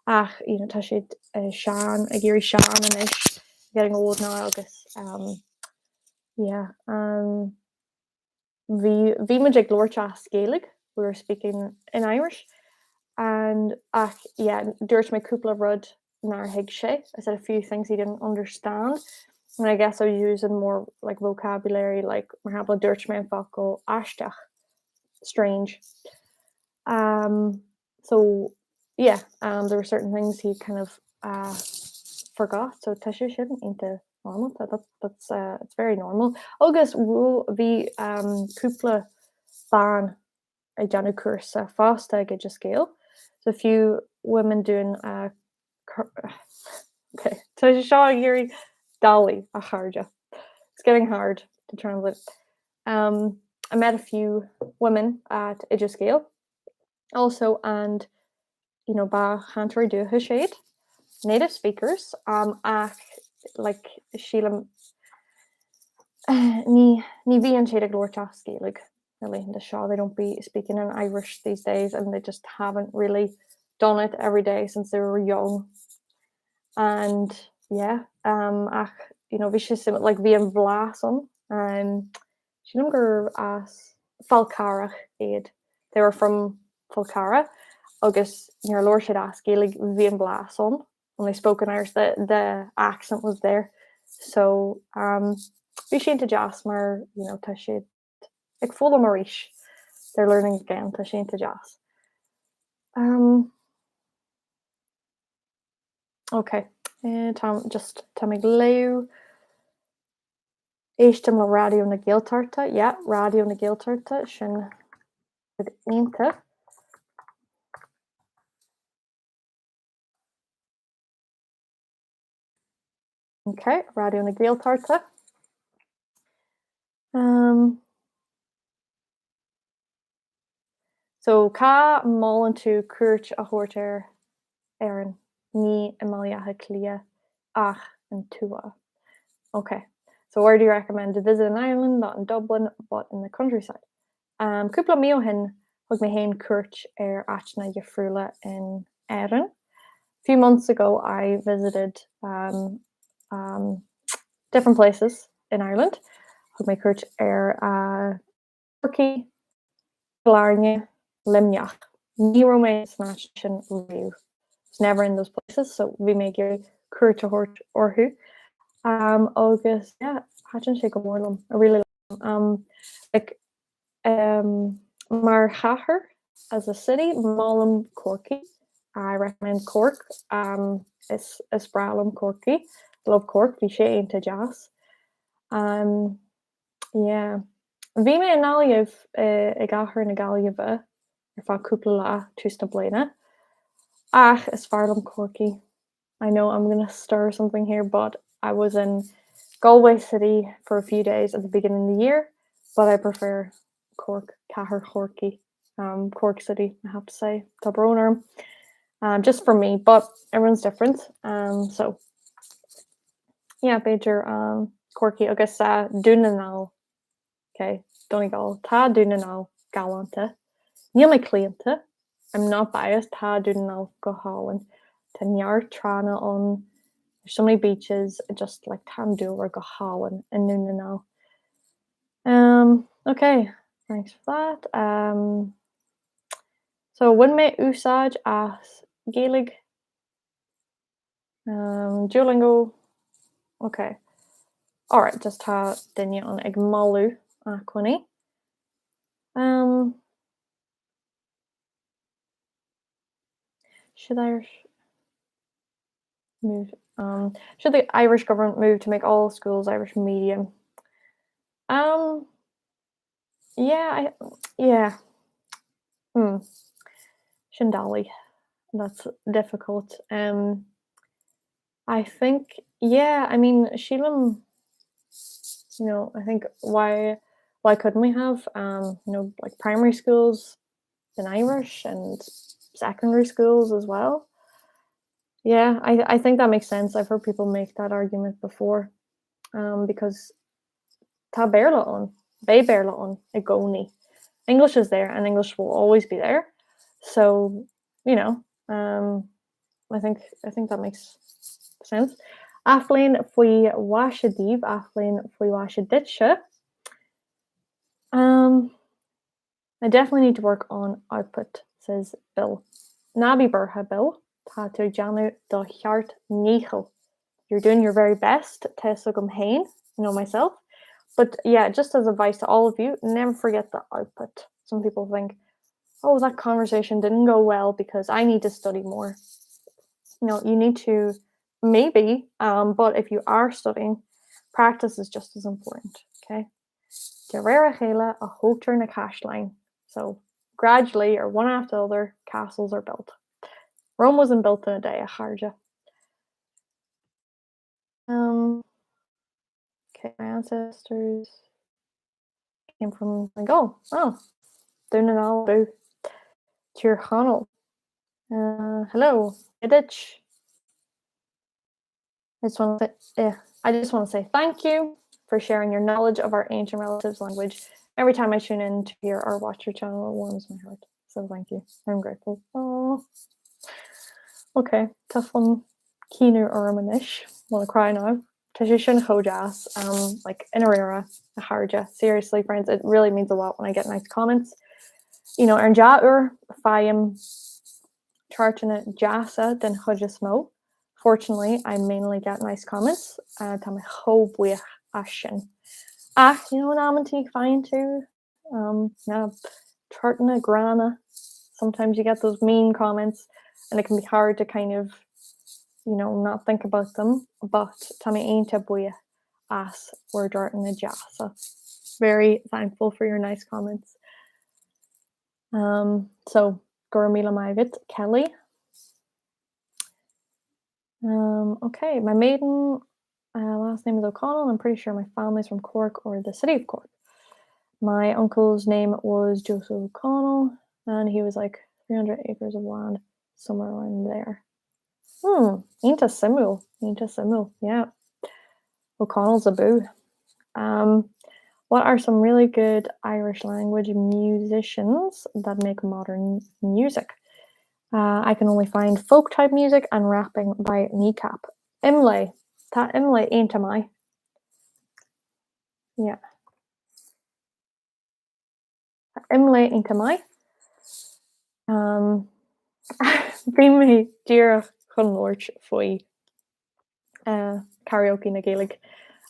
Ach, tá siad Sean, ag iarraidh Sean and ish, getting old now agus. Yeah. Bhí muid ag lorch as Gaeilge. We were speaking in Irish. And yeah, dúirt mé cúpla rud nar thuig sé. I said a few things he didn't understand. And I guess I was using more like vocabulary, like mar hapla dúirt mé an focail aisteach. Strange. So yeah, there were certain things he kind of forgot. So tá sé sin into normal. That's it's very normal. Agus bhí cúpla ban ag deanú cursa fásta ag Gaeilge. So a few women doing okay. So Sean Yuri Dolly a charja. It's getting hard to translate. I met a few women at Gaeilge also, and ba chantar dúcha shade native speakers. Like Sheila ní bhíonn siad ag glórteach Gaeilge. Really, the show they don't be speaking in Irish these days, and they just haven't really done it every day since they were young. And yeah, like bhí bláson singur as Falcarach aid. They were from Falcara. Agus near Lord should ask Gaeilge bhí bláson when they spoke in Irish. The accent was there. So bhí sin to jazz mar tá siad ag fóla maríis. They're learning again tá sin to jazz. Okay. Tá mig léú éistem le radio na Gaeltarta. Yeah, radio na Gaeltarta sin ag aonta. Okay, radio na Gaeltarta. Um, so cá málan tú cuairt a thuairt Erin, ní imalathe clia ach an tua. Okay, so where do you recommend to visit an island, not in Dublin, but in the countryside? Cúpla mío hin thug mé haon cuairt Achna Jafrula in Erin. A few months ago, I visited um, different places in Ireland. Thug mé cuairt Turkey, Blarney, Limnach. Ní mé sin riú. It's never in those places, so we may give cuairt a hort orthu. Agus yeah, háan sé go mórlam. I really like like mar chathair as a city, málam Corky. I recommend Cork. Is bralam Corky. Love Cork, bhí sé aonanta jazz. Yeah. Bhí mé an náliamh ag gcathair na Gailge ar fá cúpla lá tús na bliana. Ach, is fearlam Corky. I know I'm gonna stir something here, but I was in Galway City for a few days at the beginning of the year, but I prefer Cork, Cahir Corky, Cork City, I have to say, Tabroner, just for me, but everyone's different. So yeah, Beiger, Corky, agus Dunanal, okay, Donegal, tá Dunanal galanta. Níl mé cliente. I'm not biased, tá Dunanal go Holland. Tá neart trana on. There's so many beaches, just like Tam Dover go Holland and Nunanal. Okay, thanks for that. So when me úsáid as Gaeilge, Duolingo, okay. Alright, just tá duine an ag malú a chuinní. Should should the Irish government move to make all schools Irish medium? Yeah, yeah. Shindali. That's difficult. I think, yeah, I mean, Sheelam, I think why couldn't we have, like primary schools in Irish and secondary schools as well? Yeah, I think that makes sense. I've heard people make that argument before, because tá béarla on, bé béarla on I gcónaí. English is there and English will always be there. So, I think that makes sense. Athlein faoi waishidíb, athlein faoi waishiditse. I definitely need to work on output, says Bill. Nabi Burha Bill, tá tú Janu do cheart níchel. You're doing your very best, Tesugum Hain, myself. But yeah, just as advice to all of you, never forget the output. Some people think, oh, that conversation didn't go well because I need to study more. You need to maybe, but if you are studying, practice is just as important, okay? De réire chéile a hótar na cashline. So gradually, or one after the other, castles are built. Rome wasn't built in a day, a Gaeilge. Okay, my ancestors came from Dunanal do Tir Chanel. Hello, Idich. I just want to say thank you for sharing your knowledge of our ancient relatives' language. Every time I tune in to hear or watch your channel, it warms my heart. So thank you. I'm grateful. Oh, okay. Tough one. Kinu Urmanish. Wanna cry now. Tashishin Hojas. Like in a Harja. Seriously, friends, it really means a lot when I get nice comments. Ern Jaur, Fayam Chartana Jasa, then Hojasmo. Fortunately, I mainly get nice comments. Tá mé chomh ashin. Namanty fine too. Yeah, Chartana Grana. Sometimes you get those mean comments and it can be hard to kind of, not think about them. But tá mé aonta buíoch as we're Chartana Jasa. Very thankful for your nice comments. So Gormila Maivit, Kelly. Okay, my maiden last name is O'Connell. I'm pretty sure my family's from Cork or the city of Cork. My uncle's name was Joseph O'Connell, and he was like 300 acres of land, somewhere around there. Ain't a simul. Yeah. O'Connell's a boo. What are some really good Irish language musicians that make modern music? I can only find folk type music and rapping by Kneecap. Imlay. Tá Imlay ain't am I. Yeah. Imlay ain't am I. Bhí mé díreach chun Lord faoi karaoke na Gaeilge.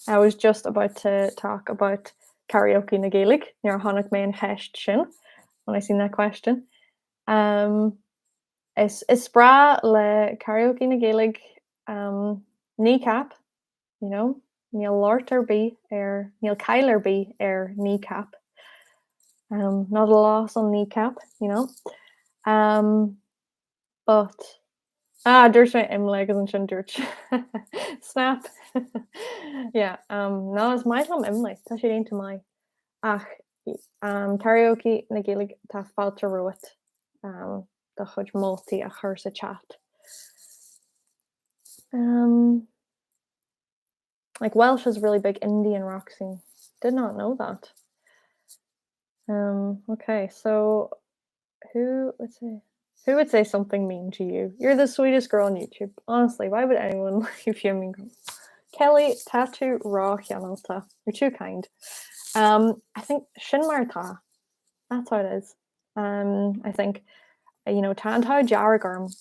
I was just about to talk about karaoke na Gaeilge. Níor tháinig mé an cheist sin when I seen that question. Is sprá le karaoke na Gaeilge Kneecap, you know, níl Lord ar bí níl Kyle ar bí Kneecap. Not a loss on Kneecap, you know. But dúirt mé imlé agus an sin dúirt. Snap. Yeah, ná is maithlam imlé, tá sé déanta mai. Ach, karaoke na Gaeilge tá fáilte ruat de chud moltaí a chur sa chat. Like Welsh is a really big Indian rock scene. Did not know that. Okay, so who would say something mean to you? You're the sweetest girl on YouTube. Honestly, why would anyone leave you a mean comment? Kelly, tattoo raw Janota. You're too kind. I think Shin Marta. That's how it is. I think, you know, Tantau Jaragarm,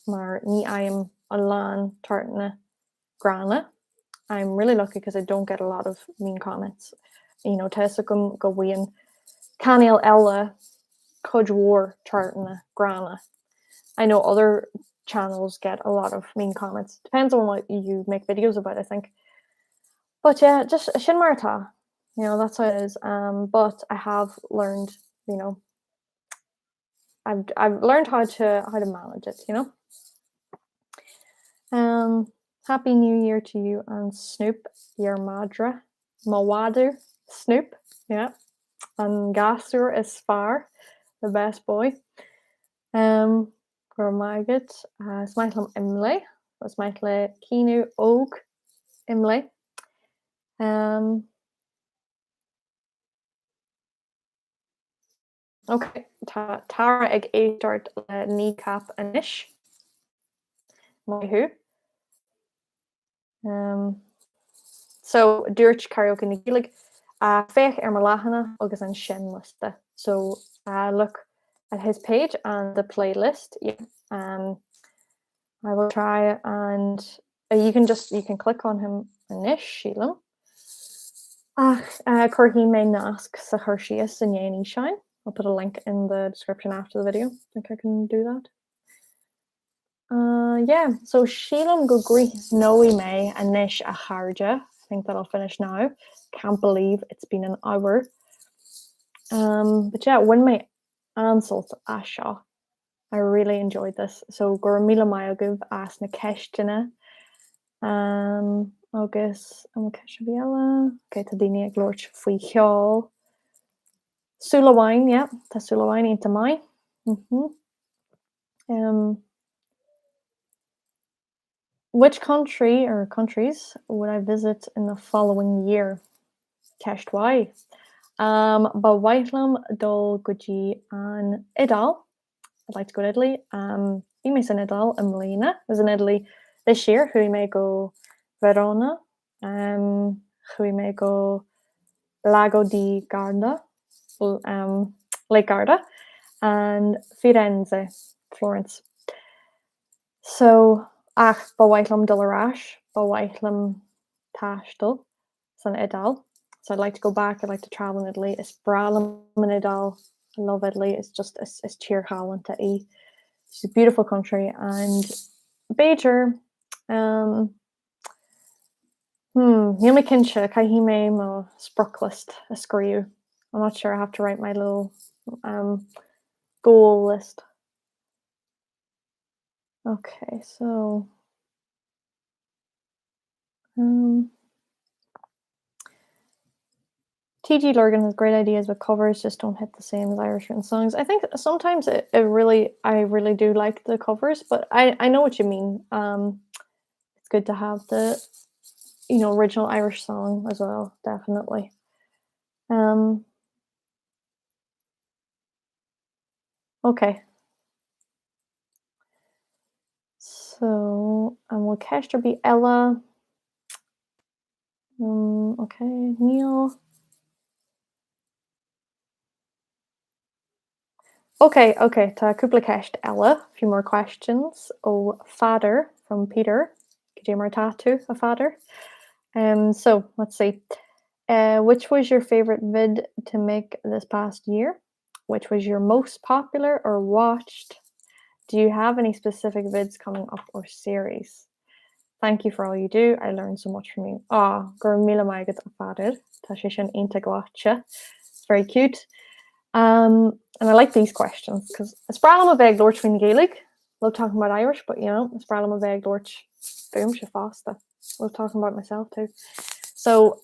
maar ni I am Alan Tartana Grana. I'm really lucky because I don't get a lot of mean comments. You know, Tessacum Gawian Canil Ella Kujwar Tartana Grana. I know other channels get a lot of mean comments. Depends on what you make videos about, I think. But yeah, just Shin Marta. You know, that's how it is. But I have learned, you know, I've learned how to manage it, you know. Happy New Year to you and Snoop, your madra, Mawadu, Snoop, yeah, and Gasur is far, the best boy. Gormaget, Smaitlam Imle, Smaitla Kinu Og Imle. Okay, Tara ag éart le Kneecap anish. My who? So dúirt karaoke na Gaeilge féich ar mar láhanana agus an sin liste. So look at his page and the playlist. Yeah. I will try and you can click on him anish Sheila. Corky may ask sa Hershey's and Yanni Shine. I'll put a link in the description after the video. I think I can do that. Yeah, so Sheila go Greece Noe May and Nish a Harja. I think that'll finish now. Can't believe it's been an hour. But yeah, when my answers Asha, I really enjoyed this. So Gormila Mayaguv asked na Keshtina. Agus Viela. Okay, Tadini ag Lord Fui Hiol. Sulawine, yeah, ta Sulawine into my. Which country or countries would I visit in the following year? Keshtwai. Ba Whitelam Dol Guji and Idal. I'd like to go to Italy. Imes in Idal and Melina was in Italy this year. Who may go Verona. Who may go Lago di Garda. Lake Garda. And Firenze, Florence. So ba Whitelam Dullarash, ba Whitelam Tashtal, san Idal. So I'd like to go back. I'd like to travel in Italy. It's Bralam in Idal. I love Italy. It's just it's cheer Holland to e. It's a beautiful country. And Beijer, Níl me kinse caihí mo sprocklist a screw. I'm not sure. I have to write my little goal list. Okay, so TG Lurgan has great ideas, but covers just don't hit the same as Irish written songs. I think sometimes I really do like the covers, but I know what you mean. It's good to have the original Irish song as well, definitely. Um, okay. So, will Kester be Ella? Okay, Neil. Okay, tá cúpla ceist Ella. A few more questions. Oh, father from Peter. Could you mar tattoo a father? So let's see. Which was your favorite vid to make this past year? Which was your most popular or watched? Do you have any specific vids coming up or series? Thank you for all you do. I learned so much from you. Gur mila maigad a fadir. Tá sé sin inta gwacha. It's very cute. And I like these questions because it's problem a beg Lord between Gaeilge. Love talking about Irish, but it's problem a beg Lord boom she fasta. Love talking about myself too. So,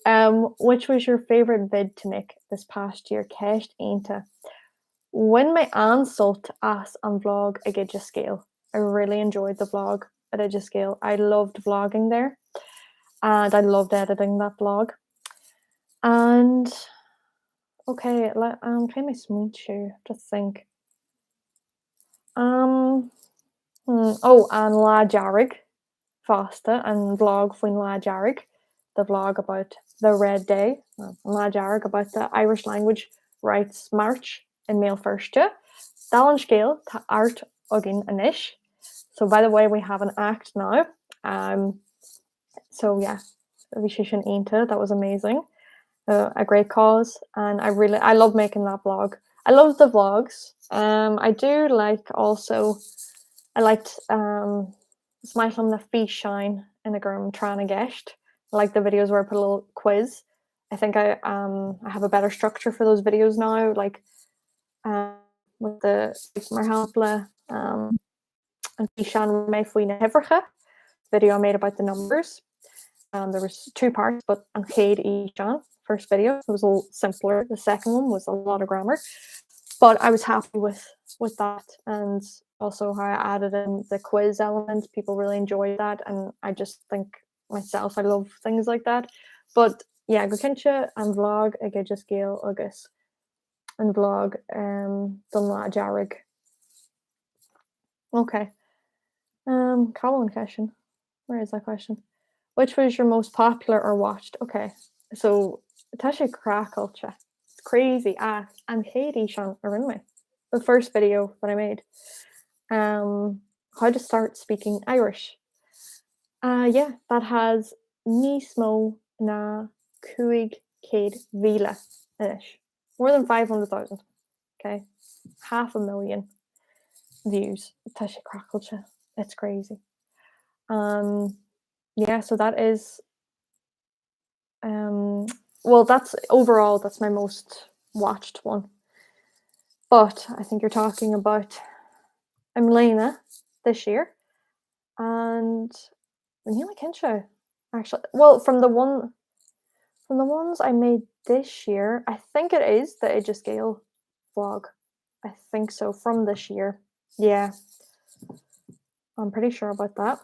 which was your favorite vid to make this past year? Keist Ainta. When my ansult as on vlog a Gaeilge scale. I really enjoyed the vlog at Gaeilge scale. I loved vlogging there, and I loved editing that vlog. And okay, kind of smooth shoe. Just think. And La Jarrig Fasta and vlog Fwyn La Jarrig, the vlog about the Red Day, La Jarrig about the Irish Language Rights March in Mail Firstja. Dal scale to art ogin anish. So by the way, we have an act now. So yeah, Vishishan Ainta, that was amazing. A great cause, and I love making that vlog. I love the vlogs. I do like also. I liked Smile on the Fee Shine in a Gurm Trana Gesht. I like the videos where I put a little quiz. I think I have a better structure for those videos now, like with the Marhampla and Fee Shine May Fuina Hevercha video I made about the numbers. There was two parts, but on Cade Ishan, first video, it was a little simpler. The second one was a lot of grammar, but I was happy with that, and also how I added in the quiz element. People really enjoyed that, and I just think myself, I love things like that. But yeah, go kinse and vlog a Gaeilge scale agus and vlog dun la jarrig. Okay. Colin question. Where is that question? Which was your most popular or watched? Okay, so Tasha Cracklecha. It's crazy. And Katie Sean Arinme. The first video that I made. How to start speaking Irish. Yeah, that has Nismo na Kuig Cade Vila ish. More than 500,000. Okay. 500,000 views. Tasha Cracklecha. It's crazy. Yeah, so that is well, that's my most watched one. But I think you're talking about Emlena this year, and Neela Kinshaw, actually. Well, from the ones I made this year, I think it is the Gaeilge Scale vlog. I think so, from this year. Yeah, I'm pretty sure about that,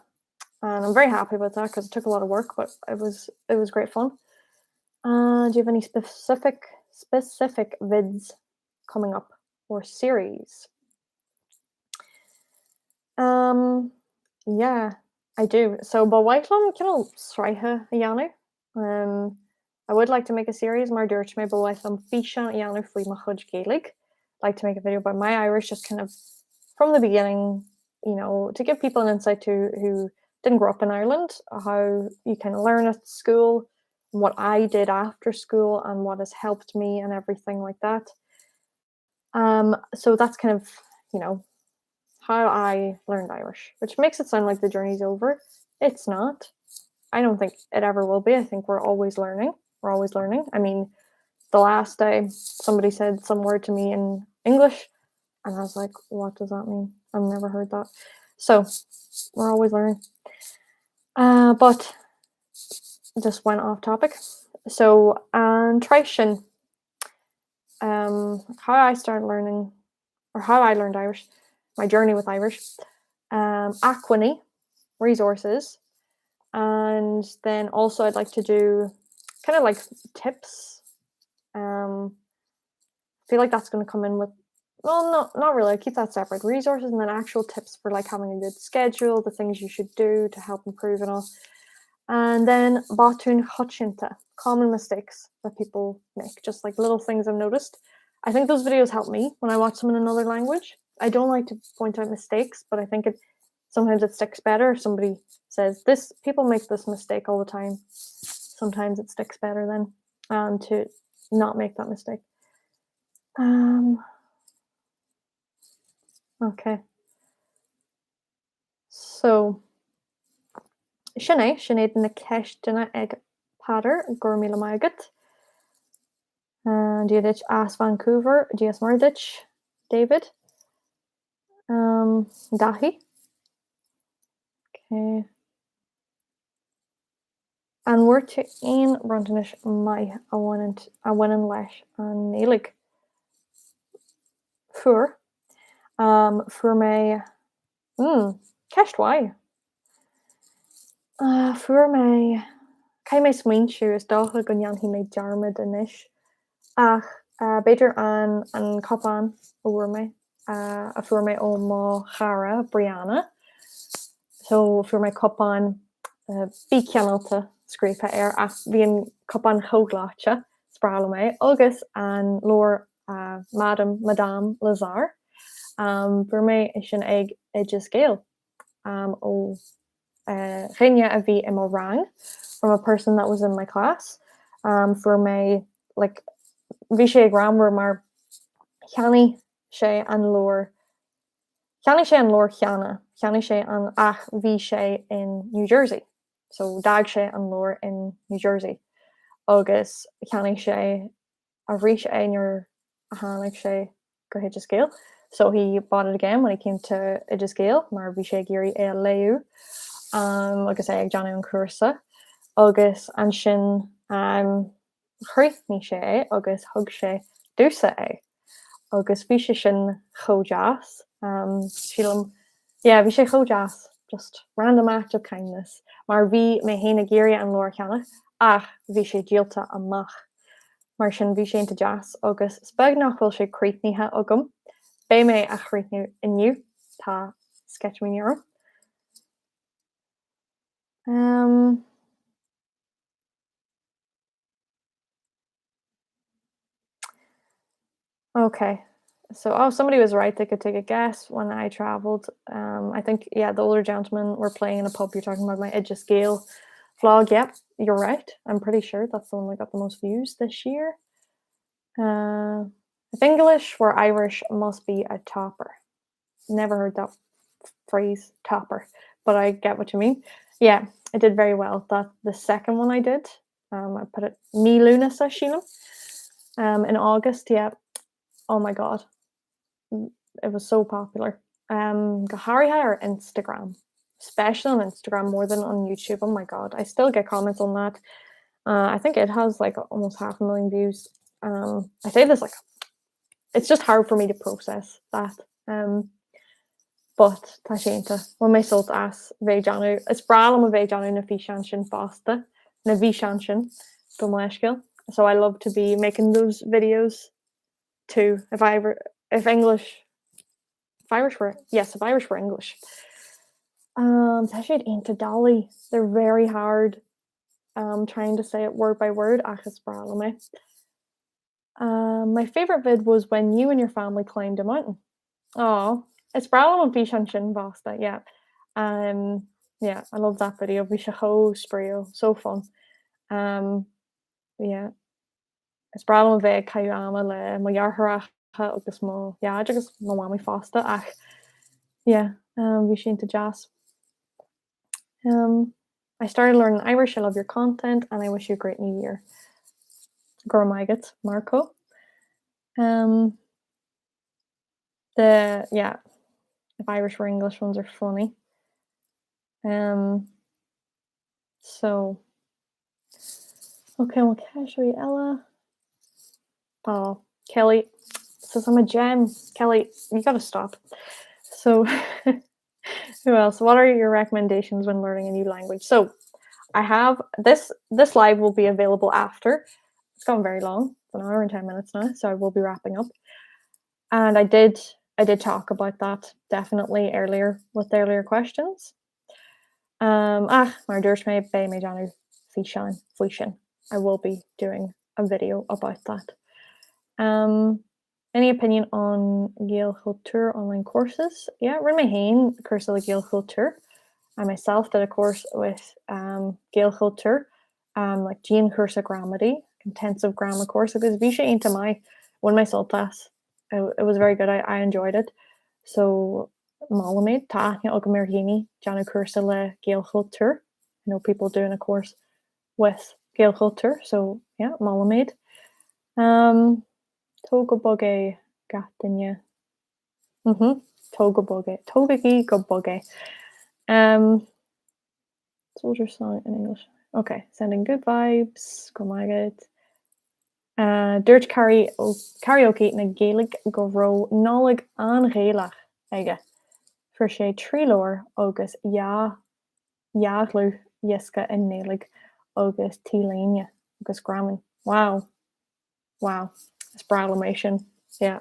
and I'm very happy about that because it took a lot of work, but it was great fun. Do you have any specific vids coming up or series? Yeah, I do. So Bawaitlum kinda sraiha Yanu. I would like to make a series mar dúirt me Bawaitlum Fisha Yanu fui ma chud Gaeilge. Like to make a video about my Irish, just kind of from the beginning, to give people an insight to who didn't grow up in Ireland, how you kind of learn at school, what I did after school, and what has helped me and everything like that. So that's kind of, how I learned Irish, which makes it sound like the journey's over. It's not. I don't think it ever will be. I think we're always learning. We're always learning. I mean, the last day somebody said some word to me in English, and I was like, what does that mean? I've never heard that. So we're always learning. But just went off topic. So, Trishan, how I started learning, or how I learned Irish, my journey with Irish, Aquany, resources, and then also I'd like to do kind of like tips. I feel like that's going to come in with, well, no, not really. I keep that separate. Resources and then actual tips for like having a good schedule, the things you should do to help improve and all. And then Batun Hutchinta, common mistakes that people make, just like little things I've noticed. I think those videos help me when I watch them in another language. I don't like to point out mistakes, but I think sometimes it sticks better if somebody says this. People make this mistake all the time. Sometimes it sticks better then to not make that mistake. Okay. So Sinead na ceistena ag Patter gur míle maigat. Díodit as Vancouver, Díaz Mardich, David. Dahi. Okay. An bhuairte aon runtanis mai a bhainean leis an éalaigh. Fuair. Fuair mé ceist mhaith. Fuair mé cai mé smaoinsiú is dócha go ndearnfaí mé dearmad inis. Ach beidir an copán a bhuair mé a fuair mé ó má chara Brianna. So fuair mé copán bí ceanalta scríofa ach bhíon copán chogláte sprála mé agus an lór Madame Lazar. Fuair mé is sin ag idir scéal ó rinne a bhí im rang from a person that was in my class. Fuair mé like bhí sé ag ramhar mar cheannaigh sé an lór cheanna cheannaigh sé an ach bhí sé in New Jersey, so dag sé an lór in New Jersey agus cheannaigh sé a bhrí sé éonar a tháinig sé go idir scéal. So he bought it again when he came to idir scéal mar bhí sé géirí é léú agus é ag deanna an cuasa agus an sin chríithní sé agus thug sé dúsa é agus bhí sé sin chodeas sílam bhí sé chodeas, just random act of kindness mar bhí mé héna géire an lór cheannach ach bhí sé díalta amach mar sin bhí sé jazz agus speg nach bhfuil sé críitníthe agam bé mé a chríitnú inniu tá sketch me euro. Okay. So, somebody was right. They could take a guess when I traveled. I think, yeah, the older gentlemen were playing in a pub. You're talking about my Idja Scale vlog. Yep, you're right. I'm pretty sure that's the one that got the most views this year. If English were Irish, must be a topper. Never heard that phrase, topper, but I get what you mean. Yeah, I did very well. The second one I did, I put it Mi Luna sa Sheelam in August. Yeah. Oh my god, it was so popular. Gahariha or Instagram, especially on Instagram more than on YouTube. Oh my god, I still get comments on that. I think it has like almost 500,000 views. I say this like it's just hard for me to process that. But tá sénta when mé sult as bheith deanú is bralam a bheith deanú na bhí sean sin fásta na bhí sean sin go mleisciil. So I love to be making those videos too. If Irish were English. Tá siad aonanta Dolly. They're very hard trying to say it word by word achas bralam mé. My favorite vid was when you and your family climbed a mountain. Oh, it's bralam an bhí sin basta, yeah. Yeah, I love that video. Bhí sé cho sprío, so fun. Yeah. Is bralam a bheith caiú ama le mo dhearthracha agus mo agus mo mami fásta ach yeah, bhí sin to jazz. I started learning Irish. I love your content and I wish you a great new year. Gur maigat, Marco. If Irish were English ones are funny. So okay, well, casually Ella. Oh, Kelly says I'm a gem. Kelly, you gotta stop. So who else? What are your recommendations when learning a new language? So I have this live will be available after. It's gone very long. It's an hour and 10 minutes now, so I will be wrapping up. And I did talk about that definitely earlier with the earlier questions. Maar dúirt mé bé mé Johnny Fishin. I will be doing a video about that. Any opinion on Gaeilge Culture online courses? Yeah, rin mé hain cursa le Gaeilge Culture. I myself did a course with Gaeilge Culture, like Jean cursa grammary, intensive grammar course. Because bhí sé into one of my sultas. It was very good. I enjoyed it. So Malamid, tá og Mergini, Jana cursa le Gaeilge Culture. I know people doing a course with Gaeilge Culture. So yeah, Malamid. Toga boge gatinya. Toga boge. Togagi go boge. Soldier song in English. Okay, sending good vibes. Go my god. Dúirt karaoke na Gaeilge go raibh nálaigh an-ghaelach aige. For sé tríleoir agus jaaghlú dhiosca in Néalaigh agus tílainne agus graman. Wow. It's proclamation. Yeah,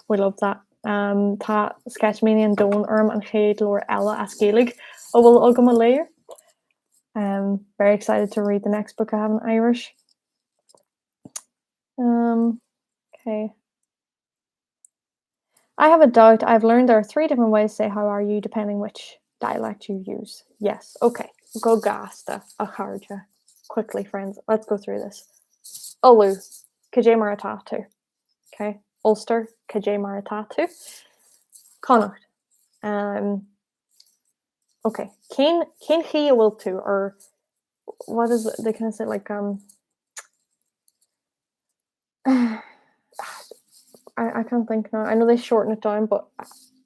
we love that. Tá Sketchmania don an chéad leir eile as Gaeilge ó bhfuil agam a léir. Very excited to read the next book I have in Irish. Okay. I have a doubt. I've learned there are 3 different ways to say how are you depending which dialect you use. Yes. Okay. Go gasta a Gaeilge. Quickly, friends. Let's go through this. Olu. Caé mar atá. Okay. Ulster. Caé mar atá. Connacht. Okay. Cén chi a bhfuil tú, or what is it? They kind of say like I can't think now. I know they shorten it down, but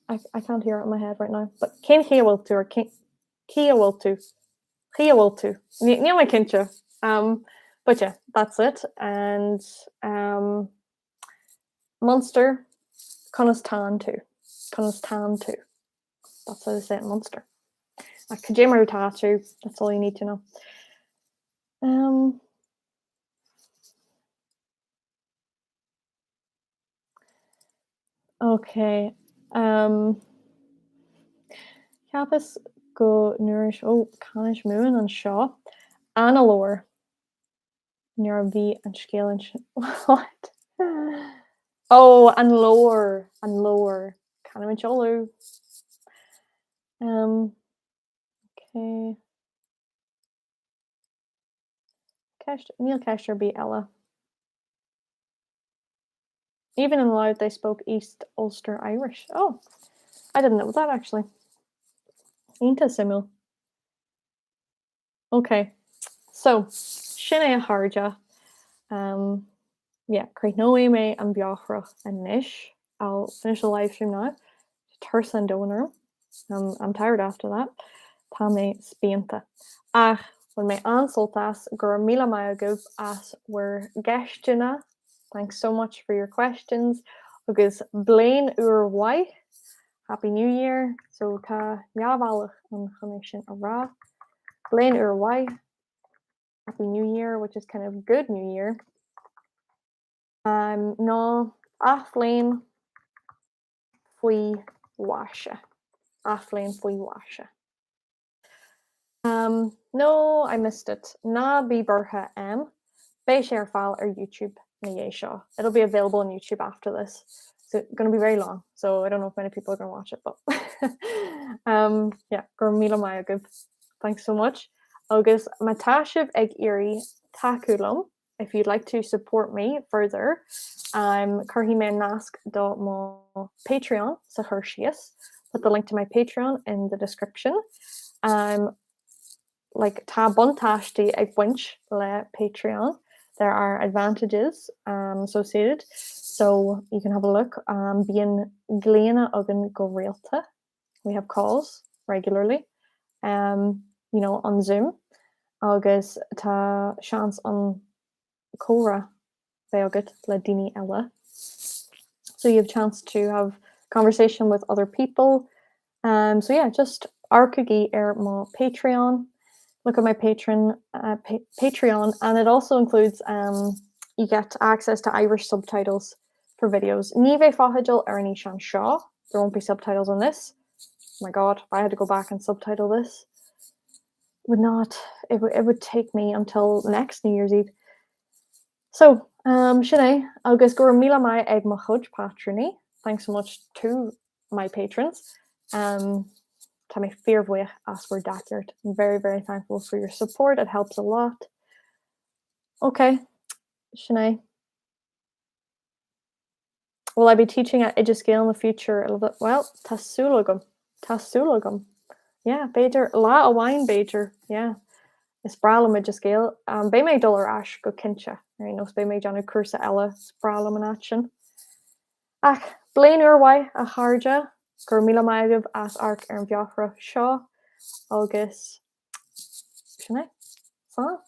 I can't hear it in my head right now. But cén chi a bhfuil tú, or chi a bhfuil tú. Chi a bhfuil tú. Níl mai cinse. But yeah, that's it. And Munster, Conastán tú. Conastán tú. That's how they say it in Munster. Like Caé mar atá tú. That's all you need to know. Okay. Ceapas go nuairis canis muin an seo Anna Lore nuair bhí an scéalann what? Oh, an Lore. Canim an seolú. Okay. Níl ceistir bí eile. Even in Louth, they spoke East Ulster Irish. Oh, I didn't know that actually. Ínta simul. Okay, so sin é a Gaeilge. Yeah, create no me an beochrach and nish. I'll finish the live stream now. Tursan donor. I'm tired after that. Tá mé spianta. Ach, when my ansoltas gur mila maigub as were gestina. Thanks so much for your questions. Agus Blaine Uruguay. Happy New Year. So tá javalach an connection ara. Blaine Uruguay. Happy New Year, which is kind of good New Year. No, Aflane fui washa. Aflane fui washa. No, I missed it. Na bí burha Bé share file or YouTube na dhé seo. It'll be available on YouTube after this. So it's going to be very long. So I don't know if many people are going to watch it, but yeah, gur míle maigub. Thanks so much. Agus matashiv ag iri takulum. If you'd like to support me further, curhimenask.mo Patreon sa Hershius. Put the link to my Patreon in the description. Like tá buntashti ag winch le Patreon. There are advantages associated, so you can have a look. Bíonn gléana agan go réalta. We have calls regularly, on Zoom. Agus tá seans an córa beagad le daoine eile So you have a chance to have conversation with other people. So yeah, just arcagi my Patreon. Look at my Patreon, and it also includes you get access to Irish subtitles for videos. Nive fahajal ernie shan shaw. There won't be subtitles on this. Oh my god, if I had to go back and subtitle this, would not. It would take me until next New Year's Eve. So, Sinead, agus go mila mai ag mo chud patroni. Thanks so much to my patrons. Tá mé fearhbuich as we're dackert. I'm very, very thankful for your support. It helps a lot. Okay, Sinead. Will I be teaching at Idgescale in the future? Well, Tasulagum. Tasulagum. Yeah, Beiger. La a wine Beiger. Yeah. Is bralam Idgescale. Be me dollar ash go kincha. Nos be me Johnny Cursa Ella spralam an action. Ach, Blaine Urwai a harja. Gur mila maigab as arc ar an Biafra Shaw. Agus. Sinead. Sana.